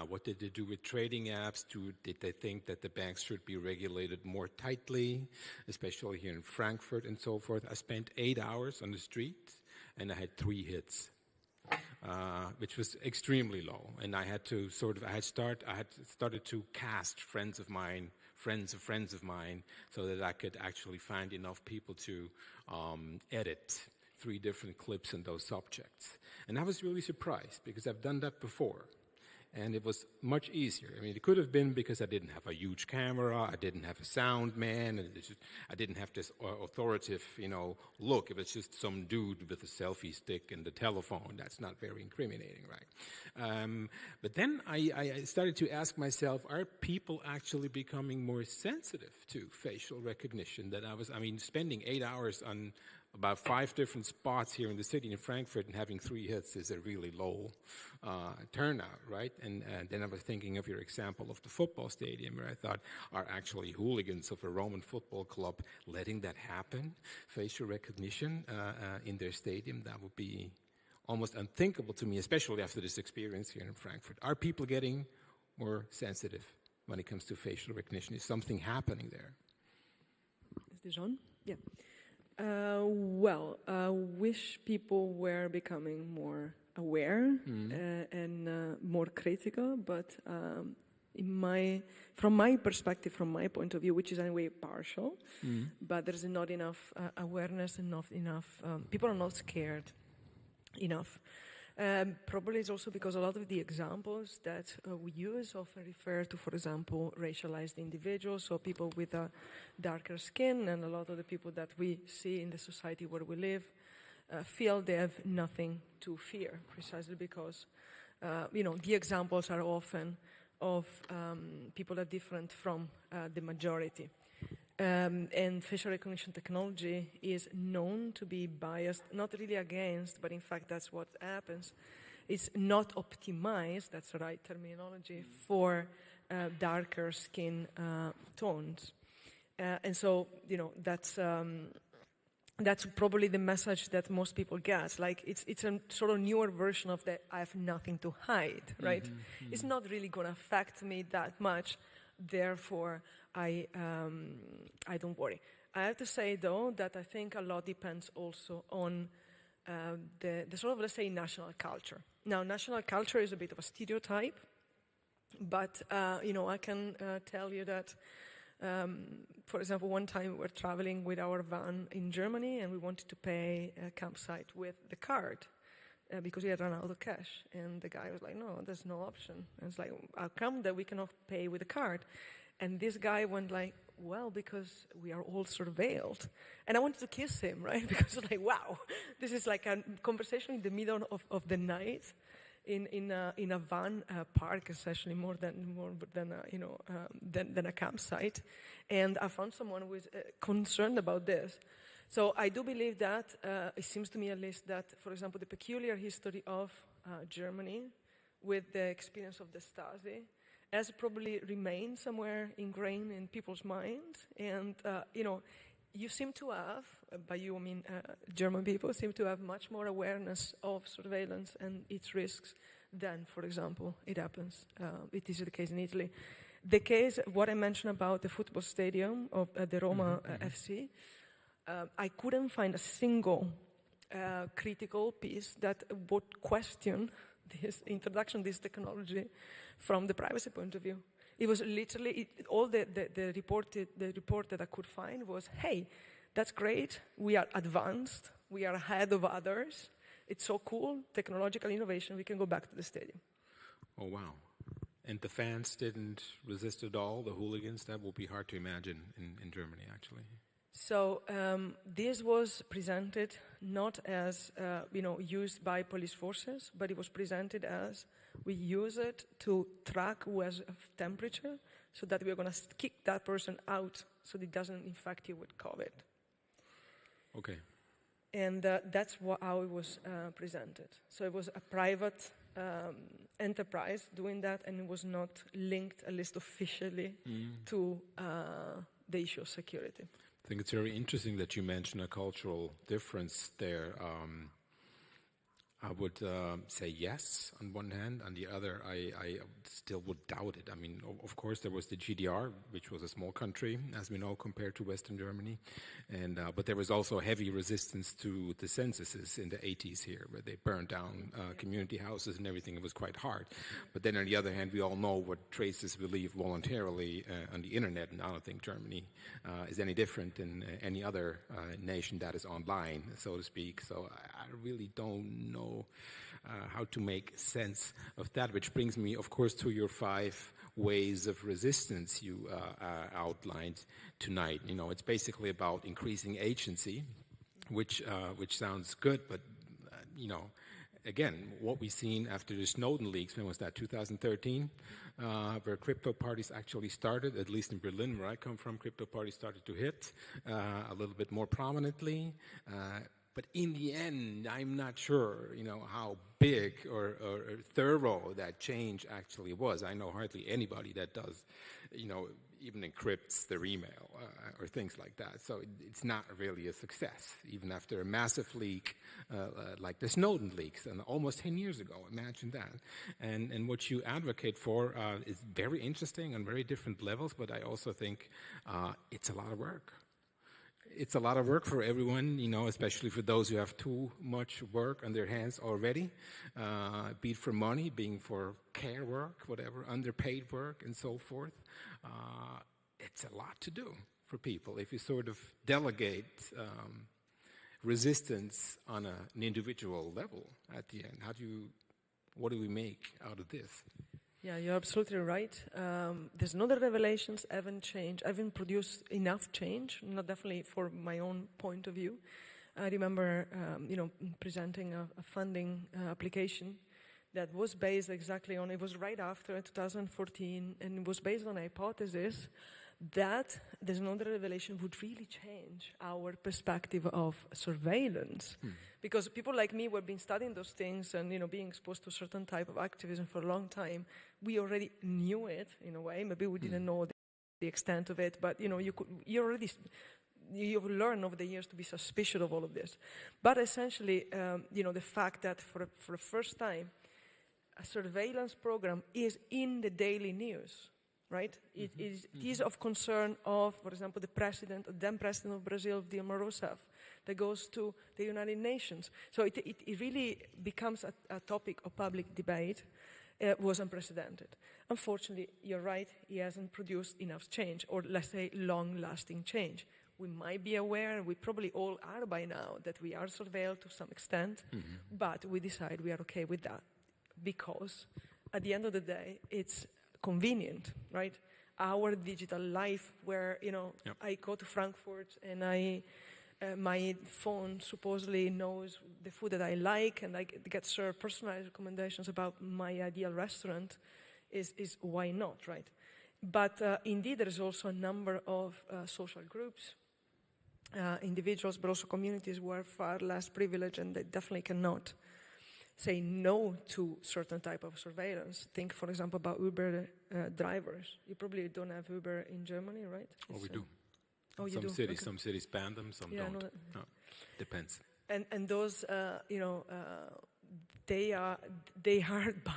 what did they do with trading apps, did they think that the banks should be regulated more tightly, especially here in Frankfurt and so forth. I spent 8 hours on the street and I had 3 hits, which was extremely low. And I had to I had started to cast friends of mine, friends of friends of mine, so that I could actually find enough people to edit 3 different clips in those subjects. And I was really surprised because I've done that before. And it was much easier. I mean, it could have been because I didn't have a huge camera, I didn't have a sound man, and I didn't have this authoritative, look. It was just some dude with a selfie stick and the telephone. That's not very incriminating, right? But then I started to ask myself, are people actually becoming more sensitive to facial recognition? Spending 8 hours on about 5 different spots here in the city in Frankfurt and having 3 hits is a really low turnout, right? And then I was thinking of your example of the football stadium, where I thought, are actually hooligans of a Roman football club letting that happen, facial recognition in their stadium? That would be almost unthinkable to me, especially after this experience here in Frankfurt. Are people getting more sensitive when it comes to facial recognition? Is something happening there? Is this on? Yeah. I wish people were becoming more aware and more critical, but from my perspective, from my point of view, which is anyway partial, but there's not enough awareness, enough people are not scared enough. Probably it's also because a lot of the examples that we use often refer to, for example, racialized individuals, so people with a darker skin, and a lot of the people that we see in the society where we live feel they have nothing to fear, precisely because, the examples are often of people that are different from the majority. And facial recognition technology is known to be biased, not really against, but in fact that's what happens. It's not optimized, that's the right terminology, for darker skin tones. And so, that's probably the message that most people get. Like, it's a sort of newer version of the I have nothing to hide, right? It's not really going to affect me that much, therefore I don't worry. I have to say, though, that I think a lot depends also on the sort of, let's say, national culture. Now, national culture is a bit of a stereotype, but, I can tell you that, for example, one time we were traveling with our van in Germany and we wanted to pay a campsite with the card because we had run out of cash. And the guy was like, no, there's no option. And it's like, how come that we cannot pay with a card? And this guy went like, well, because we are all surveilled. And I wanted to kiss him, right? Because like, wow, this is like a conversation in the middle of the night in a van park, essentially, more than a campsite. And I found someone who is concerned about this. So I do believe that, it seems to me at least that, for example, the peculiar history of Germany with the experience of the Stasi has probably remained somewhere ingrained in people's minds. And, you seem to have, by you I mean German people, seem to have much more awareness of surveillance and its risks than, for example, it is the case in Italy. The case, what I mentioned about the football stadium of the Roma FC, I couldn't find a single critical piece that would question this introduction, this technology, from the privacy point of view. It was literally, all the report that I could find was, hey, that's great, we are advanced, we are ahead of others, it's so cool, technological innovation, we can go back to the stadium. Oh, wow. And the fans didn't resist at all, the hooligans? That would be hard to imagine in Germany, actually. So this was presented not as, used by police forces, but it was presented as we use it to track who has a temperature so that we're going to kick that person out so it doesn't infect you with COVID. Okay. And that's how it was presented. So it was a private enterprise doing that, and it was not linked, at least officially, to the issue of security. I think it's very interesting that you mention a cultural difference there. I would say yes on one hand. On the other, I still would doubt it. I mean, of course, there was the GDR, which was a small country, as we know, compared to Western Germany. And but there was also heavy resistance to the censuses in the 80s here, where they burned down community houses and everything. It was quite hard. But then on the other hand, we all know what traces we leave voluntarily on the internet. And I don't think Germany is any different than any other nation that is online, so to speak. So I really don't know how to make sense of that, which brings me, of course, to your 5 ways of resistance you outlined tonight. It's basically about increasing agency, which sounds good, but again, what we've seen after the Snowden leaks, when was that, 2013, where crypto parties actually started, at least in Berlin, where I come from, crypto parties started to hit a little bit more prominently. But in the end, I'm not sure, how big or thorough that change actually was. I know hardly anybody that does, even encrypts their email or things like that. So it's not really a success, even after a massive leak like the Snowden leaks, and almost 10 years ago. Imagine that. And what you advocate for is very interesting on very different levels, but I also think it's a lot of work. It's a lot of work for everyone, especially for those who have too much work on their hands already, be it for money, being for care work, whatever, underpaid work, and so forth. It's a lot to do for people if you sort of delegate resistance on an individual level at the end. What do we make out of this? Yeah, you're absolutely right. There's no other revelations, haven't changed. I haven't produced enough change, not definitely for my own point of view. I remember, presenting a funding application that was based exactly on, it was right after 2014, and it was based on a hypothesis that there's another revelation would really change our perspective of surveillance. Because people like me who have been studying those things and being exposed to a certain type of activism for a long time, we already knew it in a way. Maybe we didn't know the extent of it, but you've learned over the years to be suspicious of all of this. But essentially, the fact that for the first time, a surveillance program is in the daily news, right? It is of concern of, for example, the then president of Brazil, Dilma Rousseff, that goes to the United Nations. So it really becomes a topic of public debate. It was unprecedented. Unfortunately, you're right, he hasn't produced enough change, or let's say long-lasting change. We might be aware, and we probably all are by now, that we are surveilled to some extent, but we decide we are okay with that because at the end of the day, it's convenient, right? Our digital life where, I go to Frankfurt and my phone supposedly knows the food that I like and I get served personalized recommendations about my ideal restaurant is why not, right? But indeed, there is also a number of social groups, individuals, but also communities who are far less privileged and they definitely cannot say no to certain type of surveillance. Think, for example, about Uber drivers. You probably don't have Uber in Germany, right? Oh, we do. Oh, you some do? cities, Okay. some cities ban them, some don't. No, depends. And those, they are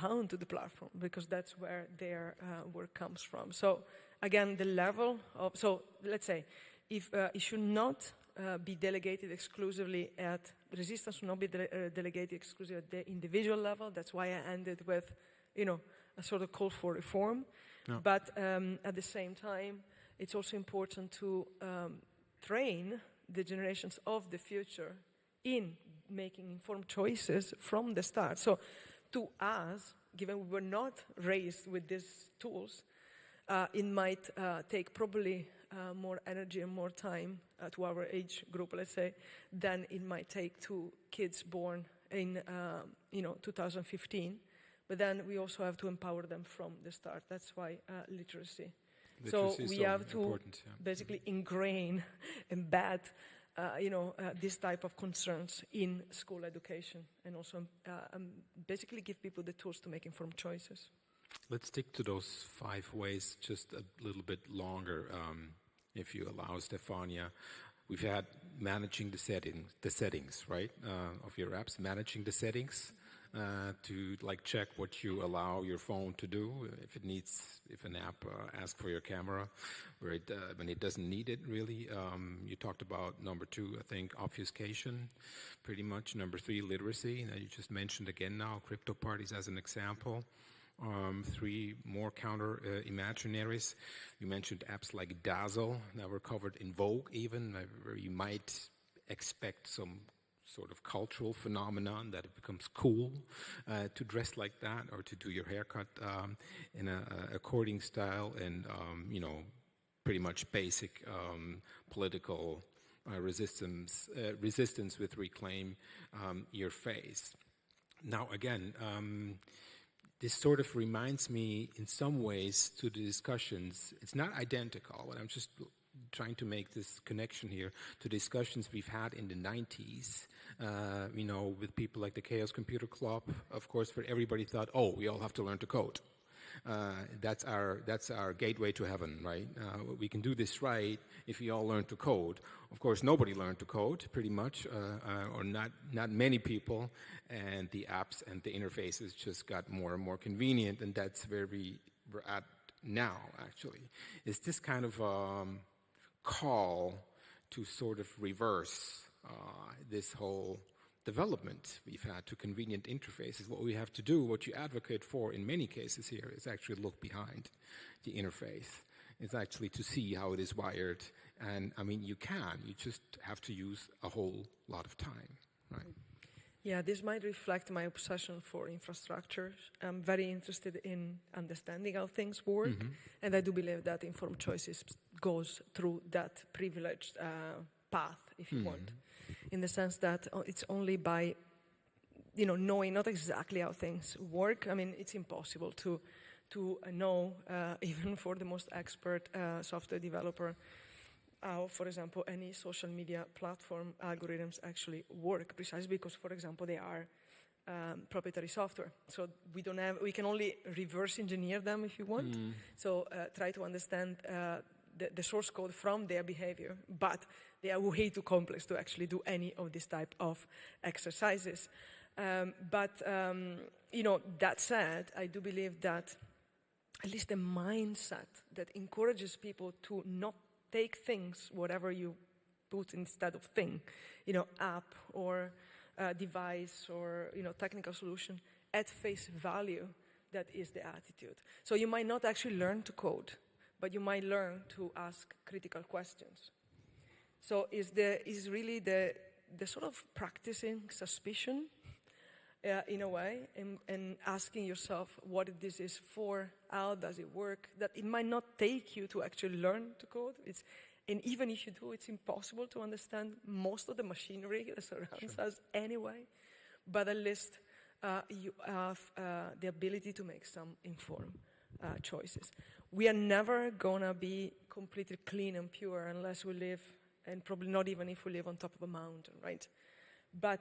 bound to the platform because that's where their work comes from. So again, the level of, so let's say, if it should not be delegated exclusively at, resistance should not be delegated exclusively at the individual level. That's why I ended with, a sort of call for reform. Yeah. But at the same time, it's also important to train the generations of the future in making informed choices from the start. So to us, given we were not raised with these tools, it might take probably more energy and more time to our age group, let's say, than it might take to kids born in 2015. But then we also have to empower them from the start. That's why literacy. So we have to basically ingrain, embed, this type of concerns in school education and also basically give people the tools to make informed choices. Let's stick to those 5 ways just a little bit longer, if you allow, Stefania. We've had managing the settings, right, of your apps, managing the settings. To check what you allow your phone to do, if an app asks for your camera, when it doesn't need it really. You talked about number 2, I think, obfuscation, pretty much. Number 3, literacy. Now you just mentioned again now crypto parties as an example. 3 more counter imaginaries. You mentioned apps like Dazzle that were covered in Vogue even, where you might expect some sort of cultural phenomenon that it becomes cool to dress like that or to do your haircut in a according style and pretty much basic political resistance with reclaim your face. Now again, this sort of reminds me in some ways to the discussions. It's not identical, but I'm just trying to make this connection here to discussions we've had in the 90s, with people like the Chaos Computer Club, of course, where everybody thought, oh, we all have to learn to code. That's our gateway to heaven, right? We can do this right if we all learn to code. Of course, nobody learned to code, pretty much, or not many people, and the apps and the interfaces just got more and more convenient, and that's where we're at now, actually. Is this kind of call to sort of reverse this whole development we've had to convenient interfaces? What we have to do, what you advocate for in many cases here, is actually look behind the interface. It's actually to see how it is wired. And I mean, you just have to use a whole lot of time, right? Yeah, this might reflect my obsession for infrastructure. I'm very interested in understanding how things work, and I do believe that informed choices goes through that privileged path, if you want, in the sense that it's only by, knowing not exactly how things work. I mean, it's impossible to know, even for the most expert software developer, how, for example, any social media platform algorithms actually work, precisely because, for example, they are proprietary software. So we can only reverse engineer them if you want. So try to understand the source code from their behavior, but they are way too complex to actually do any of this type of exercises. That said, I do believe that at least a mindset that encourages people to not take things, whatever you put instead of thing, app or device or, technical solution, at face value, that is the attitude. So you might not actually learn to code, but you might learn to ask critical questions. So is really the sort of practicing suspicion, in a way, and asking yourself what this is for, how does it work, that it might not take you to actually learn to code. And even if you do, it's impossible to understand most of the machinery that surrounds us anyway, but at least you have the ability to make some informed choices. We are never going to be completely clean and pure unless we live, and probably not even if we live on top of a mountain, right? But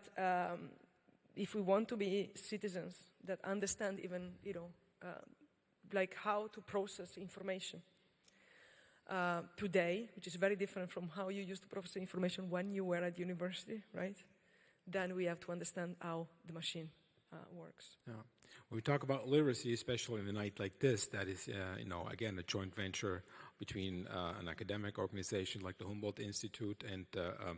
if we want to be citizens that understand even, like how to process information today, which is very different from how you used to process information when you were at university, right? Then we have to understand how the machine works. Yeah. When we talk about literacy, especially in a night like this, that is, again, a joint venture between an academic organization like the Humboldt Institute and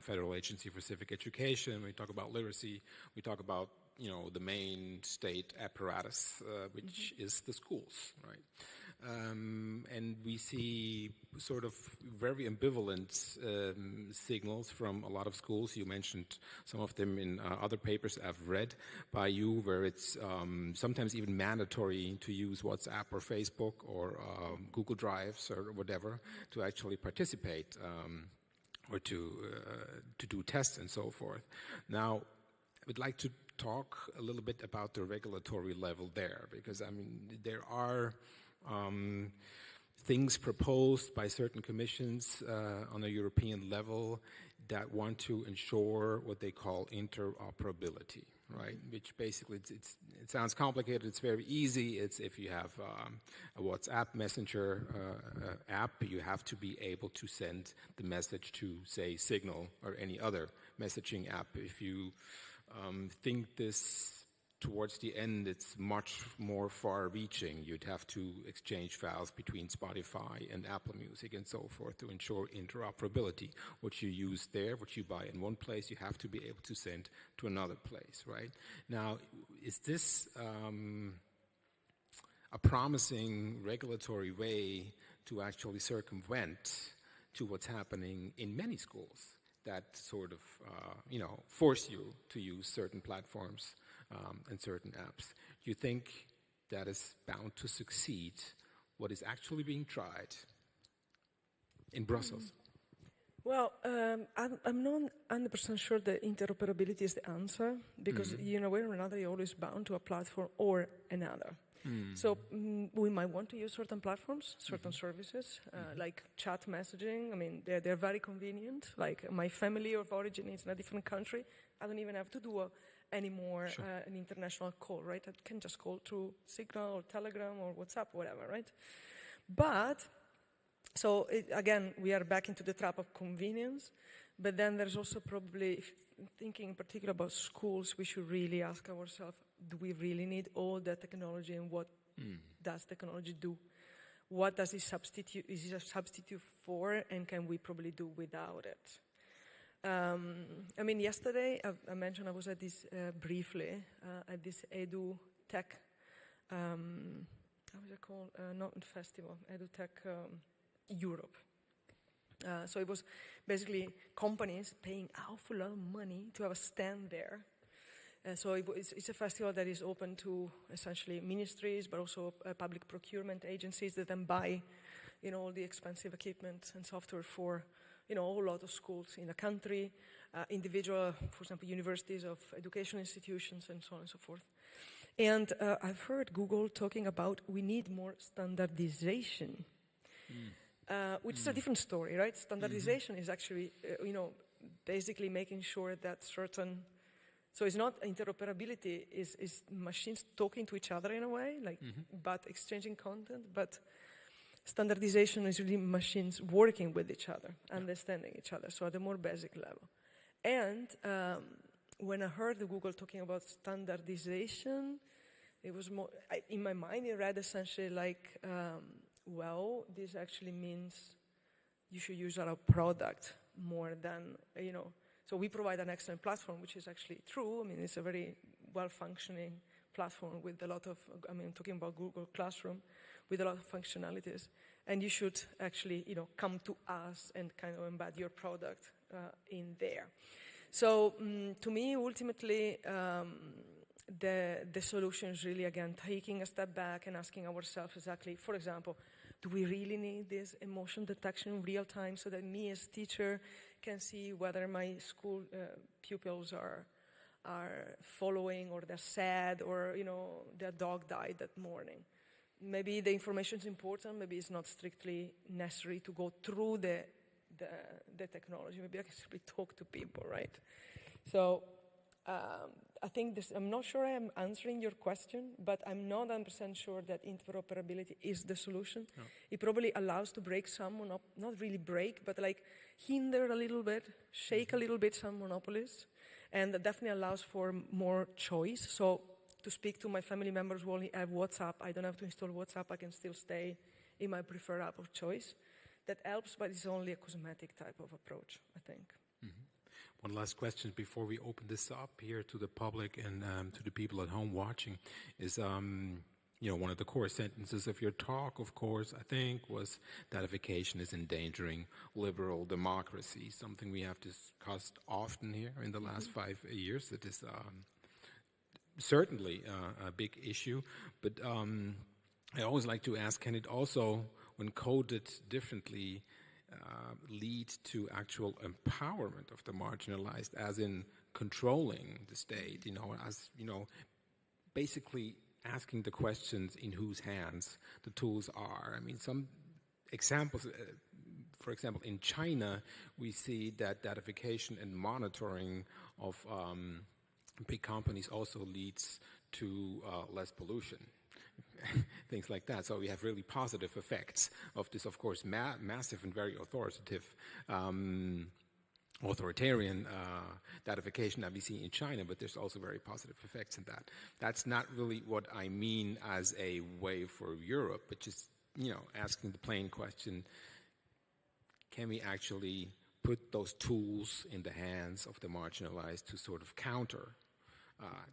Federal Agency for Civic Education. When we talk about literacy, we talk about, the main state apparatus, which is the schools, right? And we see sort of very ambivalent signals from a lot of schools. You mentioned some of them in other papers I've read by you, where it's sometimes even mandatory to use WhatsApp or Facebook or Google Drives or whatever to actually participate or to do tests and so forth. Now, I would like to talk a little bit about the regulatory level there, because there are things proposed by certain commissions on a European level that want to ensure what they call interoperability, right? Which basically, it sounds complicated, it's very easy. It's if you have a WhatsApp Messenger app, you have to be able to send the message to, say, Signal or any other messaging app. If you think this towards the end, it's much more far-reaching. You'd have to exchange files between Spotify and Apple Music and so forth to ensure interoperability. What you use there, what you buy in one place, you have to be able to send to another place, right? Now, is this a promising regulatory way to actually circumvent to what's happening in many schools that sort of, force you to use certain platforms and certain apps? Do you think that is bound to succeed? What is actually being tried in Brussels? Well, I'm not 100% sure that interoperability is the answer, because in a way or another, you're always bound to a platform or another. So we might want to use certain platforms, certain services, like chat messaging. They're very convenient. Like my family of origin is in a different country. I don't even have to do anymore an international call, right? I can just call through Signal or Telegram or WhatsApp, whatever, right? But, so again, we are back into the trap of convenience. But then there's also probably, thinking in particular about schools, we should really ask ourselves, do we really need all that technology, and what does technology do? What does it substitute? Is it a substitute for, and can we probably do without it? Yesterday, I mentioned I was at this, briefly, at this Edu Tech, how is it called? Not festival, Edu Tech Europe. So it was basically companies paying an awful lot of money to have a stand there. So it's a festival that is open to essentially ministries, but also public procurement agencies that then buy, all the expensive equipment and software for, a whole lot of schools in the country, individual, for example, universities of education institutions, and so on and so forth. And I've heard Google talking about we need more standardization. Which is a different story, right? Standardization is actually, basically making sure that certain, so it's not interoperability, is machines talking to each other in a way, like, but exchanging content. But standardization is really machines working with each other, understanding each other, so at a more basic level. And when I heard Google talking about standardization, it was more, in my mind, it read essentially like, well, this actually means you should use our product more than, so we provide an excellent platform, which is actually true. I mean, it's a very well-functioning platform with a lot of, talking about Google Classroom, with a lot of functionalities. And you should actually, come to us and kind of embed your product in there. So to me, ultimately, the solution is really, again, taking a step back and asking ourselves exactly, for example, do we really need this emotion detection in real time so that me as teacher can see whether my school pupils are following, or they're sad, or their dog died that morning? Maybe the information is important, maybe it's not strictly necessary to go through the technology. Maybe I can simply talk to people, right? So I think I'm not sure I'm answering your question, but I'm not 100% sure that interoperability is the solution. No. It probably allows to break some, not really break, but like hinder a little bit, shake a little bit some monopolies, and that definitely allows for more choice. So to speak to my family members who only have WhatsApp, I don't have to install WhatsApp, I can still stay in my preferred app of choice. That helps, but it's only a cosmetic type of approach, I think. Mm-hmm. One last question before we open this up here to the public and to the people at home watching is, one of the core sentences of your talk, of course, I think, was datification is endangering liberal democracy, something we have discussed often here in the last 5 years. It is certainly a big issue, but I always like to ask, can it also, when coded differently, lead to actual empowerment of the marginalized, as in controlling the state, basically asking the questions in whose hands the tools are. I mean, some examples, for example, in China, we see that datification and monitoring of big companies also leads to less pollution. Things like that. So we have really positive effects of this, of course, massive and very authoritarian datification that we see in China, but there's also very positive effects in that. That's not really what I mean as a way for Europe, but just, asking the plain question, can we actually put those tools in the hands of the marginalized to sort of counter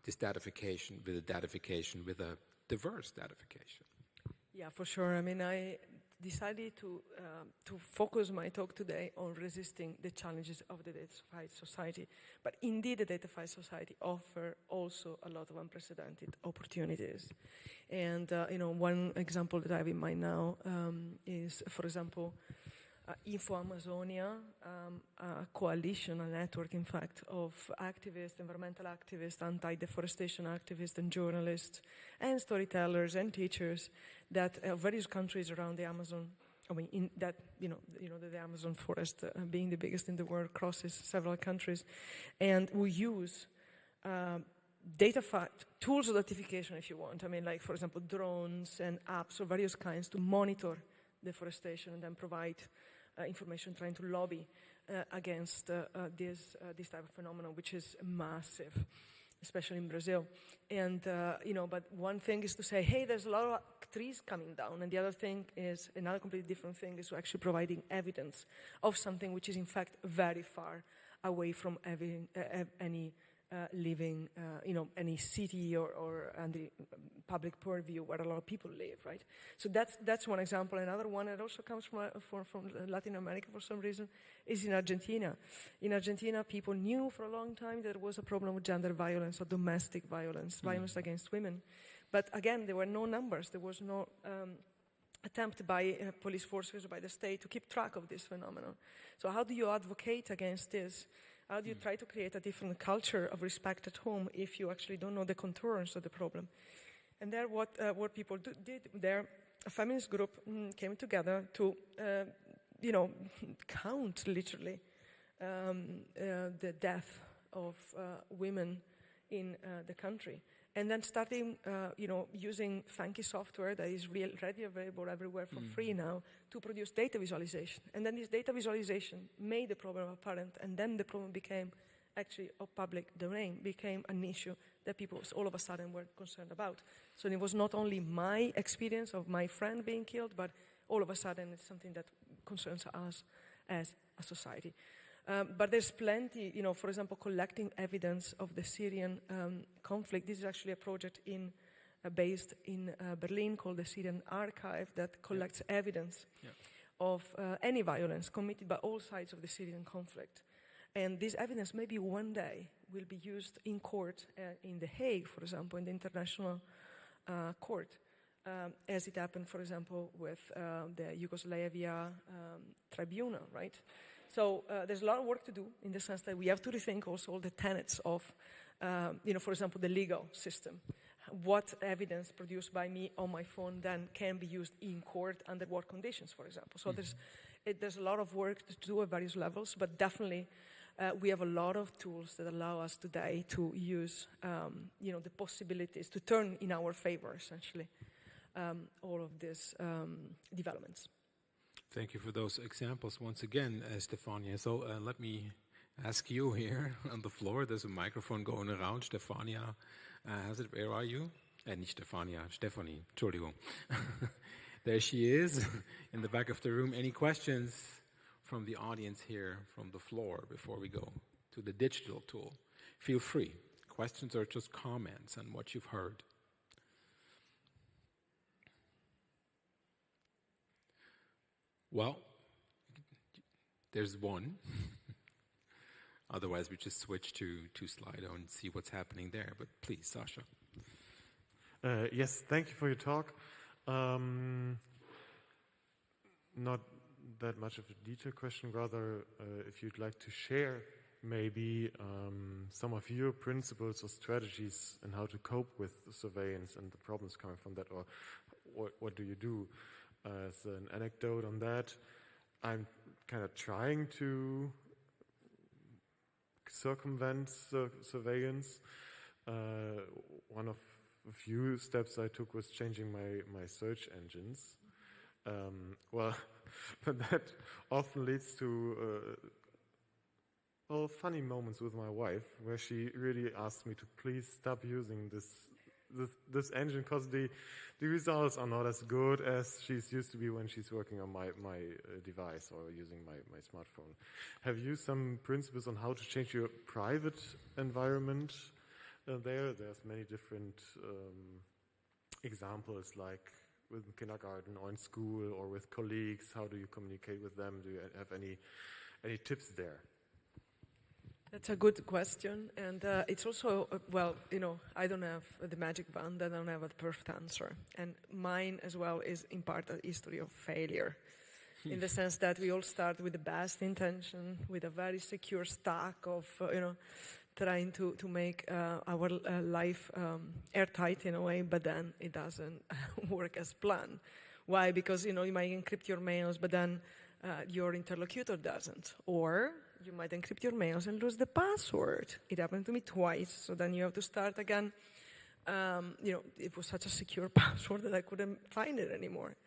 this datification with a diverse datification? Yeah, for sure. I mean, I decided to focus my talk today on resisting the challenges of the datafied society. But indeed, the datafied society offers also a lot of unprecedented opportunities. And, one example that I have in mind now is, for example, Impfausweise, a coalition, a network, in fact, of activists, environmental activists, anti-deforestation activists, and journalists, and storytellers, and teachers that various countries around the Amazon. I mean, the Amazon forest, being the biggest in the world, crosses several countries, and we use datafied tools of datification, if you want. I mean, like, for example, drones and apps of various kinds to monitor deforestation and then provide information trying to lobby against this type of phenomenon, which is massive, especially in Brazil. And, but one thing is to say, hey, there's a lot of trees coming down. And the other thing is, another completely different thing is actually providing evidence of something which is in fact very far away from any living, any city or the public purview where a lot of people live, right? So that's one example. Another one that also comes from Latin America for some reason is in Argentina. In Argentina, people knew for a long time there was a problem with gender violence or domestic violence, violence against women. But again, there were no numbers. There was no attempt by police forces or by the state to keep track of this phenomenon. So how do you advocate against this? How do you try to create a different culture of respect at home if you actually don't know the contours of the problem? And there, what people did there, a feminist group came together to, count literally the death of women in the country. And then starting, using funky software that is readily available everywhere for free now to produce data visualization. And then this data visualization made the problem apparent, and then the problem became actually of public domain, became an issue that people all of a sudden were concerned about. So it was not only my experience of my friend being killed, but all of a sudden it's something that concerns us as a society. But there's plenty, for example, collecting evidence of the Syrian conflict. This is actually a project based in Berlin called the Syrian Archive that collects evidence of any violence committed by all sides of the Syrian conflict. And this evidence maybe one day will be used in court in The Hague, for example, in the international court, as it happened, for example, with the Yugoslavia tribunal, right? So there's a lot of work to do in the sense that we have to rethink also all the tenets of, for example, the legal system. What evidence produced by me on my phone then can be used in court under what conditions, for example. So there's a lot of work to do at various levels, but definitely we have a lot of tools that allow us today to use, the possibilities to turn in our favor, essentially, all of these developments. Thank you for those examples once again, Stefania. So let me ask you here on the floor. There's a microphone going around. Stefania, where are you? Nicht Stefania, Stefanie, Entschuldigung. There she is in the back of the room. Any questions from the audience here from the floor before we go to the digital tool? Feel free. Questions or just comments on what you've heard. Well, there's one. Otherwise, we just switch to Slido and see what's happening there. But please, Sasha. Yes, thank you for your talk. Not that much of a detailed question, rather if you'd like to share maybe some of your principles or strategies and how to cope with surveillance and the problems coming from that, or what do you do? As an anecdote on that, I'm kind of trying to circumvent surveillance. One of a few steps I took was changing my search engines. But that often leads to funny moments with my wife, where she really asked me to please stop using this engine because the results are not as good as she's used to be when she's working on my device or using my smartphone. Have you some principles on how to change your private environment there? There's many different examples, like with kindergarten or in school or with colleagues. How do you communicate with them? Do you have any tips there? That's a good question, and it's also, I don't have the magic wand, I don't have a perfect answer. And mine as well is in part a history of failure, in the sense that we all start with the best intention, with a very secure stack of, trying to make our life airtight in a way, but then it doesn't work as planned. Why? Because, you might encrypt your mails, but then your interlocutor doesn't. Or you might encrypt your mails and lose the password. It happened to me twice, so then you have to start again. It was such a secure password that I couldn't find it anymore.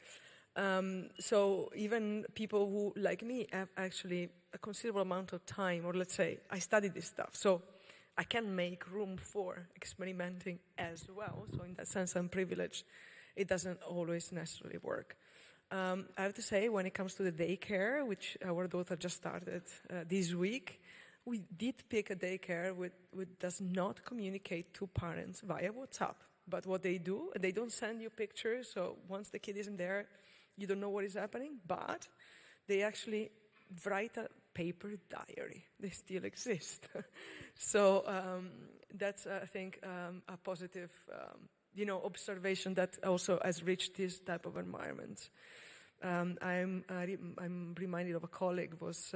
So even people who, like me, have actually a considerable amount of time, or let's say, I studied this stuff, so I can make room for experimenting as well. So in that sense, I'm privileged. It doesn't always necessarily work. I have to say, when it comes to the daycare, which our daughter just started this week, we did pick a daycare which does not communicate to parents via WhatsApp. But what they do, they don't send you pictures, so once the kid isn't there, you don't know what is happening, but they actually write a paper diary. They still exist. So that's, I think, a positive observation that also has reached this type of environment. I'm reminded of a colleague was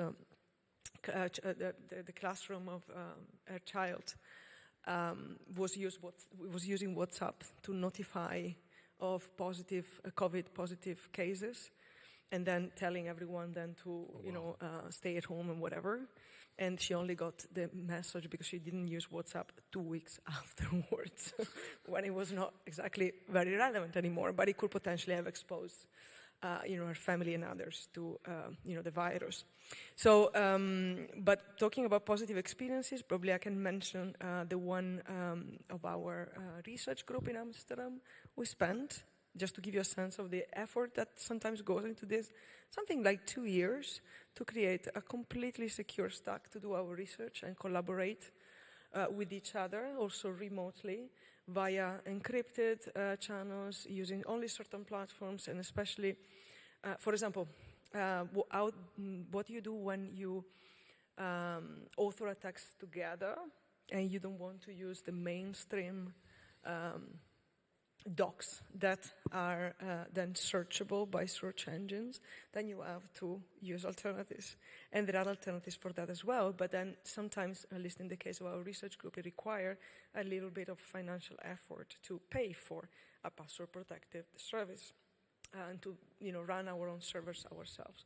the classroom of her child was using WhatsApp to notify of positive COVID positive cases, and then telling everyone then to, stay at home and whatever. And she only got the message because she didn't use WhatsApp 2 weeks afterwards, when it was not exactly very relevant anymore, but it could potentially have exposed, her family and others to, the virus. So, but talking about positive experiences, probably I can mention the one of our research group in Amsterdam. We spent, just to give you a sense of the effort that sometimes goes into this, something like 2 years to create a completely secure stack to do our research and collaborate with each other, also remotely, via encrypted channels, using only certain platforms, and especially, for example, what you do when you author a text together and you don't want to use the mainstream docs that are then searchable by search engines, then you have to use alternatives. And there are alternatives for that as well, but then sometimes, at least in the case of our research group, it requires a little bit of financial effort to pay for a password-protected service and to run our own servers ourselves.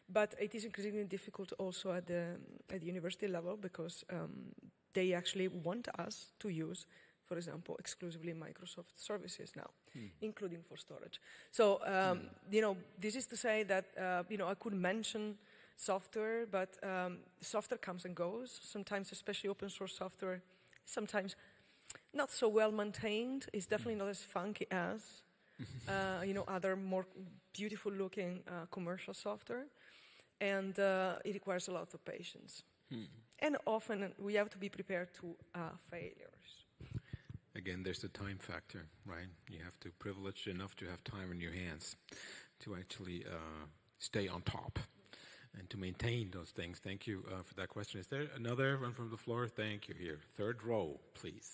But it is increasingly difficult also at the university level, because they actually want us to use, for example, exclusively Microsoft services now, including for storage. So, this is to say that, I could mention software, but software comes and goes. Sometimes, especially open source software, sometimes not so well maintained. It's definitely not as funky as, other more beautiful looking commercial software. And it requires a lot of patience. And often we have to be prepared to failures. Again, there's the time factor, right? You have to privilege enough to have time in your hands to actually stay on top and to maintain those things. Thank you for that question. Is there another one from the floor? Thank you. Here, third row, please.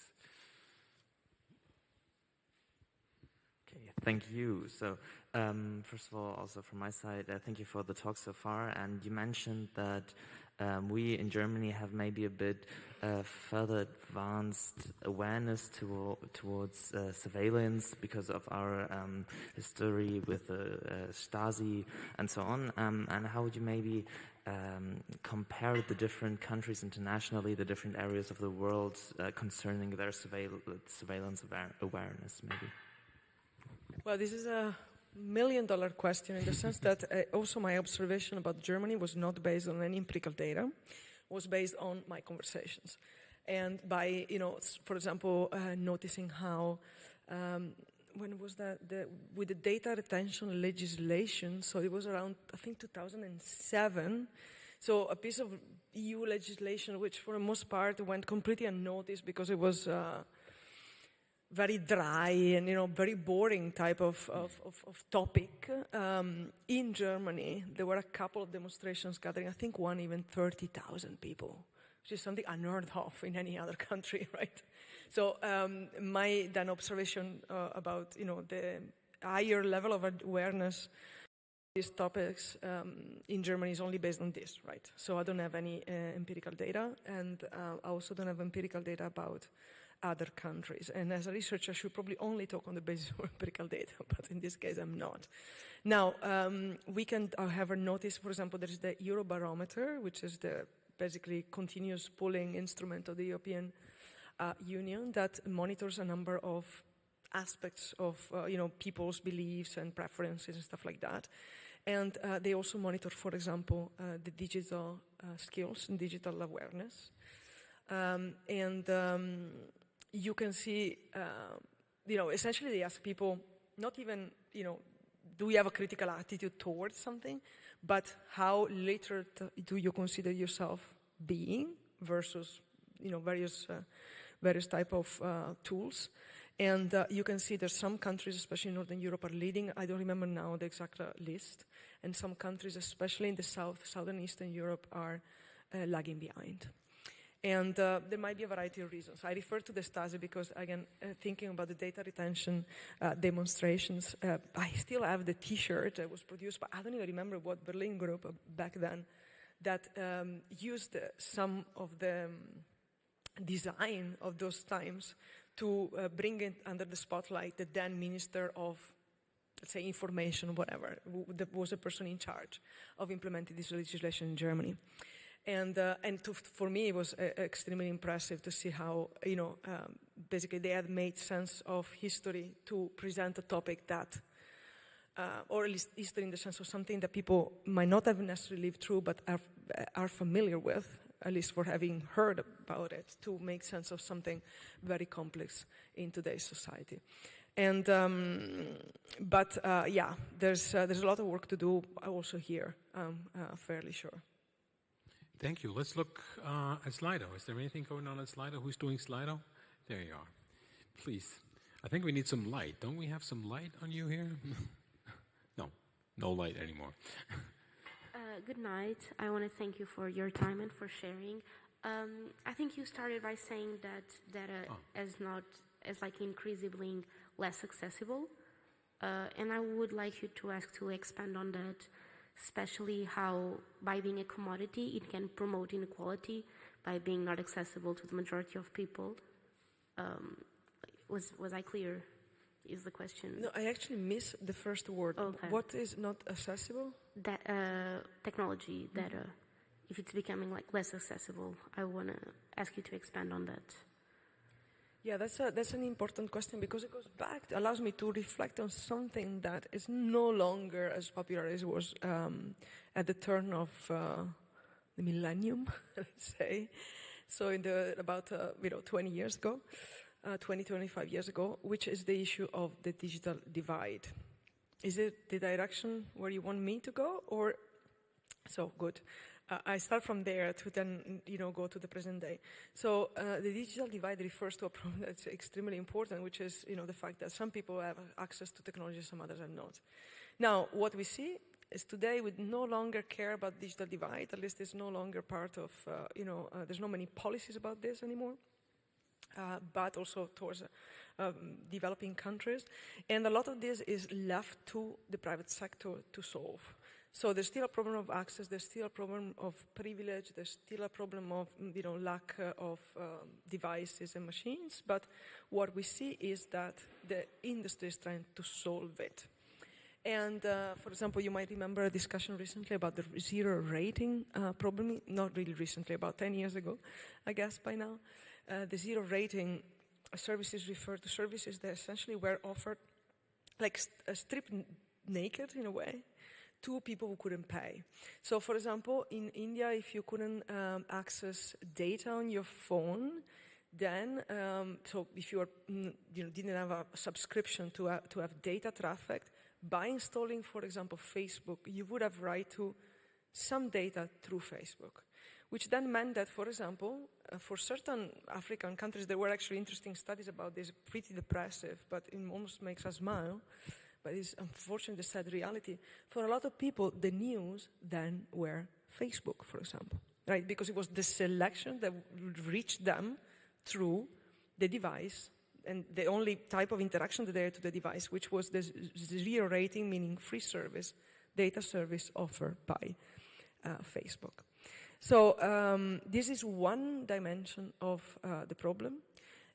Okay, thank you. So, first of all, also from my side, thank you for the talk so far. And you mentioned that we in Germany have maybe a bit further advanced awareness towards surveillance because of our history with the Stasi and so on. And how would you maybe compare the different countries internationally, the different areas of the world concerning their surveillance awareness, maybe? Well, this is a $1 million question, in the sense that also my observation about Germany was not based on any empirical data, was based on my conversations. And by, for example, noticing how, when was that, with the data retention legislation, so it was around, I think, 2007, so a piece of EU legislation which for the most part went completely unnoticed because it was very dry and very boring type of topic. In Germany, there were a couple of demonstrations gathering, I think one even 30,000 people, which is something unheard of in any other country, right? So my then observation about the higher level of awareness these topics in Germany is only based on this, right? So I don't have any empirical data, and I also don't have empirical data about other countries. And as a researcher, I should probably only talk on the basis of empirical data, but in this case, I'm not. Now, we can, however, notice, for example, there is the Eurobarometer, which is the basically continuous polling instrument of the European Union that monitors a number of aspects of, people's beliefs and preferences and stuff like that. And they also monitor, for example, the digital skills and digital awareness. You can see, essentially they ask people not even, do you have a critical attitude towards something, but how literate do you consider yourself being versus, various type of tools. And you can see there's some countries, especially in Northern Europe, are leading. I don't remember now the exact list. And some countries, especially in the Southern Eastern Europe, are lagging behind. And there might be a variety of reasons. I refer to the Stasi because, again, thinking about the data retention demonstrations, I still have the T-shirt that was produced, but I don't even remember what Berlin group back then that used some of the design of those times to bring it under the spotlight the then Minister of let's say, information, whatever. There was a person in charge of implementing this legislation in Germany. And for me, it was extremely impressive to see how, basically they had made sense of history to present a topic that, or at least history in the sense of something that people might not have necessarily lived through, but are familiar with, at least for having heard about it, to make sense of something very complex in today's society. And there's a lot of work to do also here. I'm fairly sure. Thank you. Let's look at Slido. Is there anything going on at Slido? Who's doing Slido? There you are. Please. I think we need some light. Don't we have some light on you here? No light anymore. Good night. I want to thank you for your time and for sharing. I think you started by saying that data is like increasingly less accessible, and I would like you to expand on that, especially how by being a commodity it can promote inequality by being not accessible to the majority of people. Was I clear? Is the question? No, I actually missed the first word. Okay. What is not accessible? Technology, data. If it's becoming like less accessible, I want to ask you to expand on that. Yeah, that's an important question because it goes back, allows me to reflect on something that is no longer as popular as it was at the turn of the millennium, let's say. So in about 20 years ago, 25 years ago, which is the issue of the digital divide. Is it the direction where you want me to go, or so good? I start from there to then, go to the present day. So the digital divide refers to a problem that's extremely important, which is, the fact that some people have access to technology, some others are not. Now, what we see is today we no longer care about digital divide. At least it's no longer part of, there's not many policies about this anymore. But also towards developing countries. And a lot of this is left to the private sector to solve. So there's still a problem of access, there's still a problem of privilege, there's still a problem of lack of devices and machines, but what we see is that the industry is trying to solve it. And for example, you might remember a discussion recently about the zero rating problem, not really recently, about 10 years ago, I guess by now. The zero rating services refer to services that essentially were offered like stripped naked in a way to people who couldn't pay. So for example, in India, if you couldn't access data on your phone, then, so if you didn't have a subscription to have data traffic, by installing, for example, Facebook, you would have right to some data through Facebook. Which then meant that, for example, for certain African countries, there were actually interesting studies about this, pretty depressive, but it almost makes us smile. But it's unfortunately the sad reality. For a lot of people, the news then were Facebook, for example, right? Because it was the selection that reached them through the device, and the only type of interaction that they had to the device, which was the zero rating, meaning free service, data service offered by Facebook. So this is one dimension of the problem.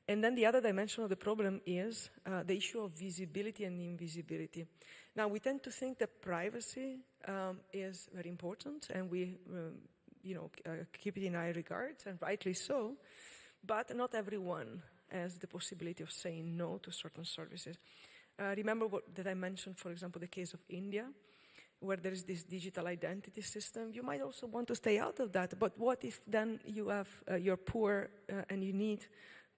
And then the other dimension of the problem is the issue of visibility and invisibility. Now, we tend to think that privacy is very important, and we keep it in high regard, and rightly so, but not everyone has the possibility of saying no to certain services. Remember that I mentioned, for example, the case of India, where there is this digital identity system. You might also want to stay out of that, but what if then you're poor and you need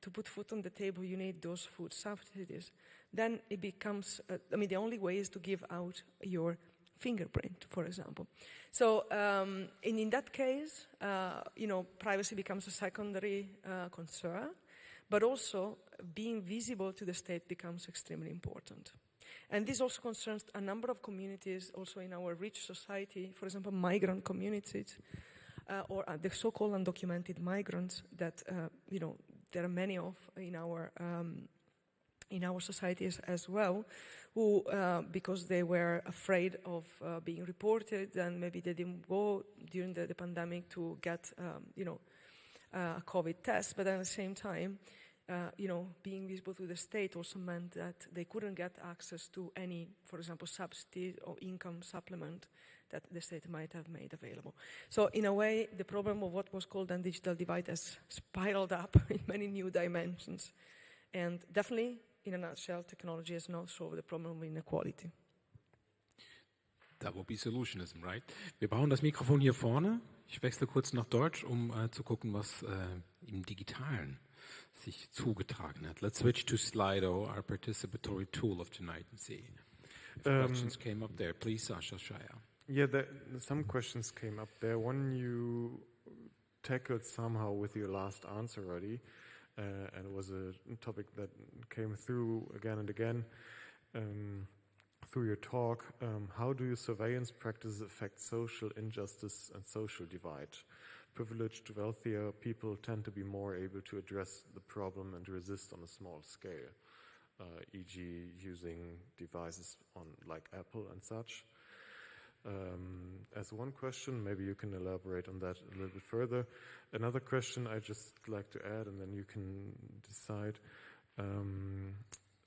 to put food on the table, you need those food subsidies? Then it becomes, the only way is to give out your fingerprint, for example. So in that case, privacy becomes a secondary concern, but also being visible to the state becomes extremely important. And this also concerns a number of communities also in our rich society, for example, migrant communities, or the so-called undocumented migrants that, there are many of in our societies as well, who, because they were afraid of being reported, and maybe they didn't go during the pandemic to get, a COVID test, but at the same time, being visible to the state also meant that they couldn't get access to any, for example, subsidy or income supplement that the state might have made available. So in a way, the problem of what was called a digital divide has spiraled up in many new dimensions. And definitely, in a nutshell, technology has not solved the problem of inequality. That would be solutionism, right? Wir brauchen das Mikrofon hier vorne. Ich wechsle kurz nach Deutsch, um zu gucken, was im Digitalen sich zugetragen hat. Let's switch to Slido, our participatory tool of tonight, and see if questions came up there. Please, Sasha Shaya. Yeah, some questions came up there. One you tackled somehow with your last answer already, and it was a topic that came through again and again through your talk. How do your surveillance practices affect social injustice and social divide? Privileged, wealthier people tend to be more able to address the problem and resist on a small scale, e.g. using devices like Apple and such. As one question, maybe you can elaborate on that a little bit further. Another question I'd just like to add, and then you can decide.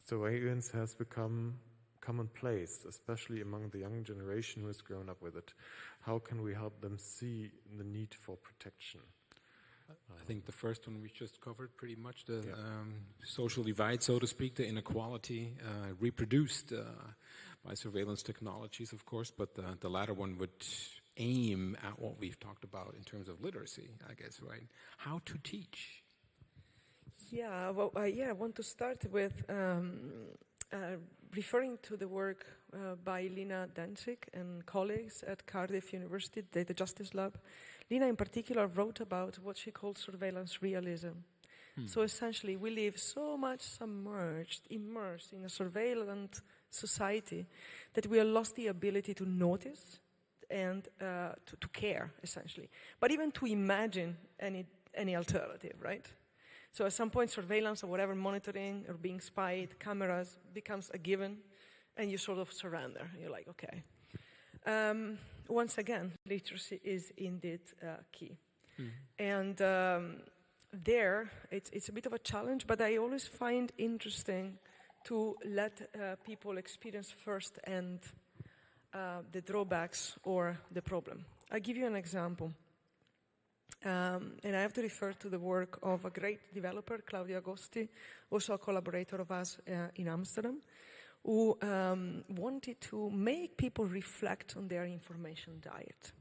Surveillance has become commonplace, especially among the young generation who has grown up with it. How can we help them see the need for protection? I think the first one we just covered pretty much, the social divide, so to speak, the inequality reproduced by surveillance technologies, of course, but the latter one would aim at what we've talked about in terms of literacy, I guess, right? How to teach. Yeah, well, I want to start with referring to the work by Lina Danzig and colleagues at Cardiff University Data Justice Lab. Lina in particular wrote about what she calls surveillance realism. So essentially we live so much immersed in a surveillance society that we have lost the ability to notice and to care, essentially. But even to imagine any alternative, right? So at some point, surveillance or whatever, monitoring or being spied, cameras, becomes a given, and you sort of surrender. You're like, okay. Once again, literacy is indeed key. And there, it's a bit of a challenge, but I always find interesting to let people experience firsthand the drawbacks or the problem. I'll give you an example. And I have to refer to the work of a great developer, Claudio Agosti, also a collaborator of us in Amsterdam, who wanted to make people reflect on their information diet.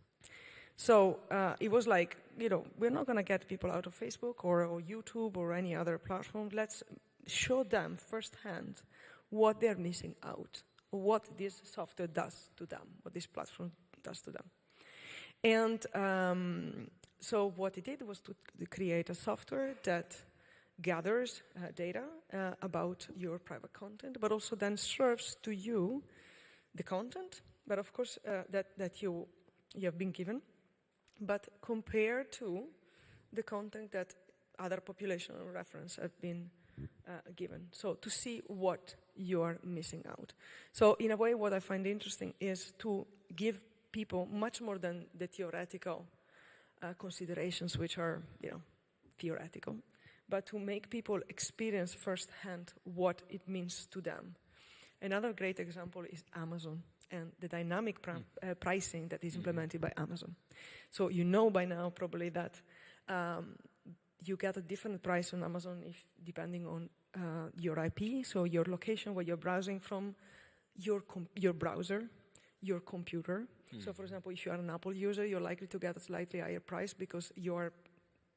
So it was like, we're not going to get people out of Facebook or YouTube or any other platform. Let's show them firsthand what they're missing out, what this software does to them, what this platform does to them. And so what he did was to create a software that gathers data about your private content, but also then serves to you the content, but of course that you have been given, but compared to the content that other populational reference have been given. So to see what you are missing out. So in a way, what I find interesting is to give people much more than the theoretical considerations, which are, theoretical, but to make people experience firsthand what it means to them. Another great example is Amazon and the dynamic pricing that is implemented by Amazon. So you know by now probably that you get a different price on Amazon depending on your IP, so your location where you're browsing from, your browser, your computer. So, for example, if you are an Apple user, you're likely to get a slightly higher price because you are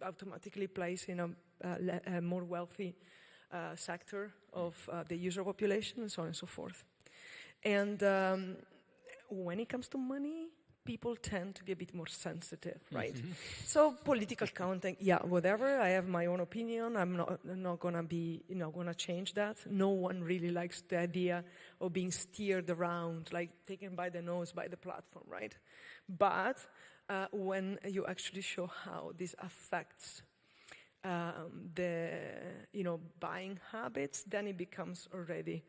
automatically placed in a more wealthy sector of the user population, and so on and so forth. And when it comes to money, people tend to be a bit more sensitive, right? So political content, whatever. I have my own opinion. I'm not gonna be, gonna change that. No one really likes the idea of being steered around, like taken by the nose by the platform, right? But when you actually show how this affects the, buying habits, then it becomes already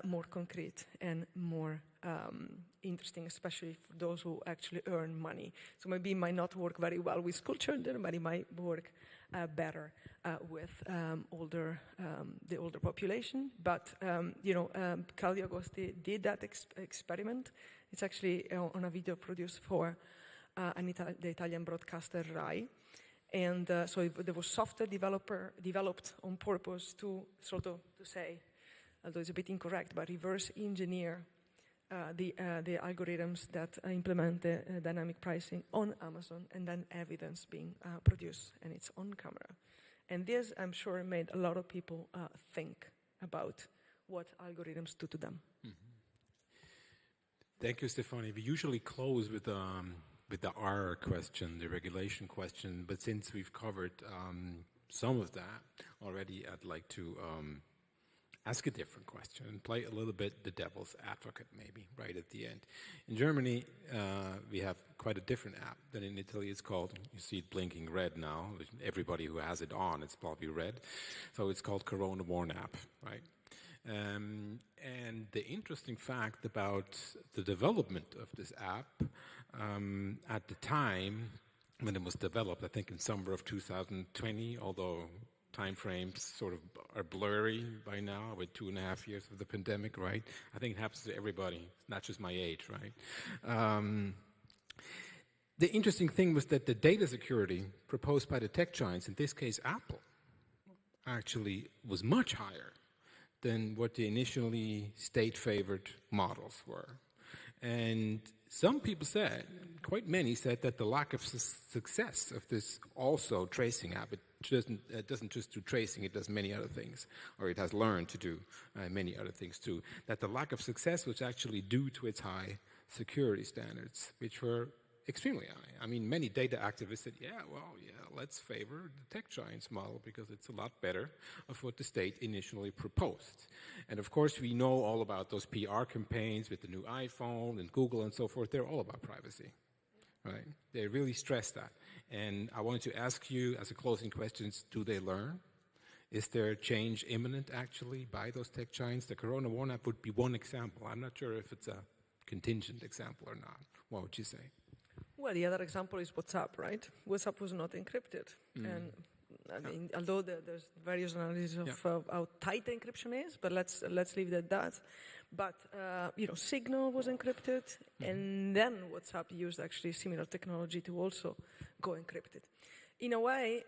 more concrete and more interesting, especially for those who actually earn money. So maybe it might not work very well with school children, but it might work better with the older population. But Claudio Agosti did that experiment. It's actually on a video produced for the Italian broadcaster Rai. And so there was software developed on purpose to sort of to say, although it's a bit incorrect, but reverse engineer the algorithms that implement the dynamic pricing on Amazon, and then evidence being produced, and it's on camera. And this, I'm sure, made a lot of people think about what algorithms do to them. Mm-hmm. Thank you, Stefania. We usually close with the R question, the regulation question, but since we've covered some of that already, I'd like to ask a different question and play a little bit the devil's advocate maybe right at the end. In Germany, we have quite a different app than in Italy. It's called, you see it blinking red now, everybody who has it on, it's probably red. So it's called Corona Warn app, right? And the interesting fact about the development of this app, at the time when it was developed, I think in summer of 2020, although time frames sort of are blurry by now with 2.5 years of the pandemic, right? I think it happens to everybody. It's not just my age, right? The interesting thing was that the data security proposed by the tech giants, in this case Apple, actually was much higher than what the initially state-favored models were. And some people said, quite many said, that the lack of success of this also tracing app, it doesn't just do tracing, it does many other things, or it has learned to do many other things too, that the lack of success was actually due to its high security standards, which were extremely high. I mean, many data activists said, let's favor the tech giants model because it's a lot better of what the state initially proposed. And of course, we know all about those PR campaigns with the new iPhone and Google and so forth. They're all about privacy, right? They really stress that. And I wanted to ask you, as a closing question, do they learn? Is there change imminent, actually, by those tech giants? The Corona Warn app would be one example. I'm not sure if it's a contingent example or not. What would you say? Well, the other example is WhatsApp, right? WhatsApp was not encrypted. And I mean, although there's various analyses of how tight the encryption is, but let's leave it at that. But, Signal was encrypted, and then WhatsApp used actually similar technology to also go encrypted. In a way,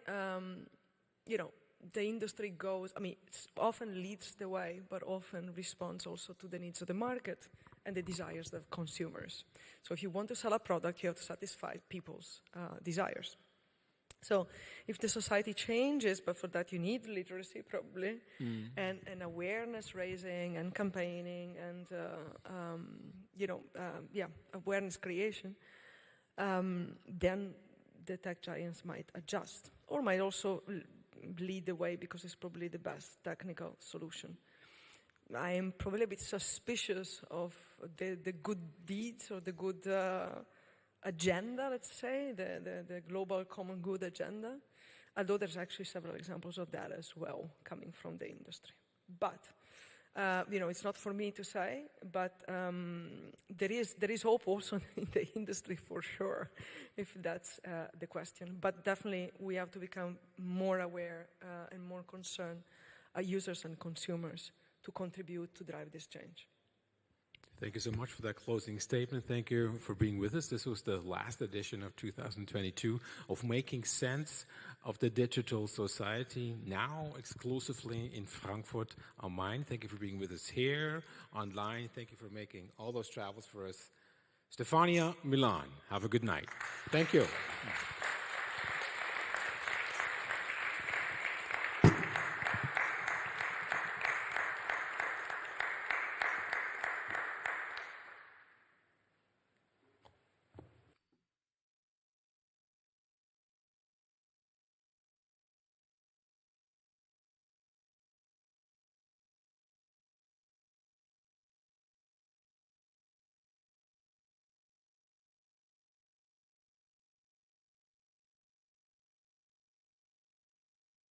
the industry goes, it often leads the way, but often responds also to the needs of the market and the desires of consumers. So if you want to sell a product, you have to satisfy people's desires. So if the society changes, but for that you need literacy probably, and awareness raising and campaigning and, awareness creation, then the tech giants might adjust or might also lead the way because it's probably the best technical solution. I am probably a bit suspicious of the good deeds or the good agenda, let's say, the global common good agenda, although there's actually several examples of that as well coming from the industry. But, it's not for me to say, but there is hope also in the industry for sure, if that's the question. But definitely we have to become more aware and more concerned, users and consumers, to contribute to drive this change. Thank you so much for that closing statement. Thank you for being with us. This was the last edition of 2022 of Making Sense of the Digital Society, now exclusively in Frankfurt am Main. Thank you for being with us here, online. Thank you for making all those travels for us. Stefania Milan, have a good night. Thank you.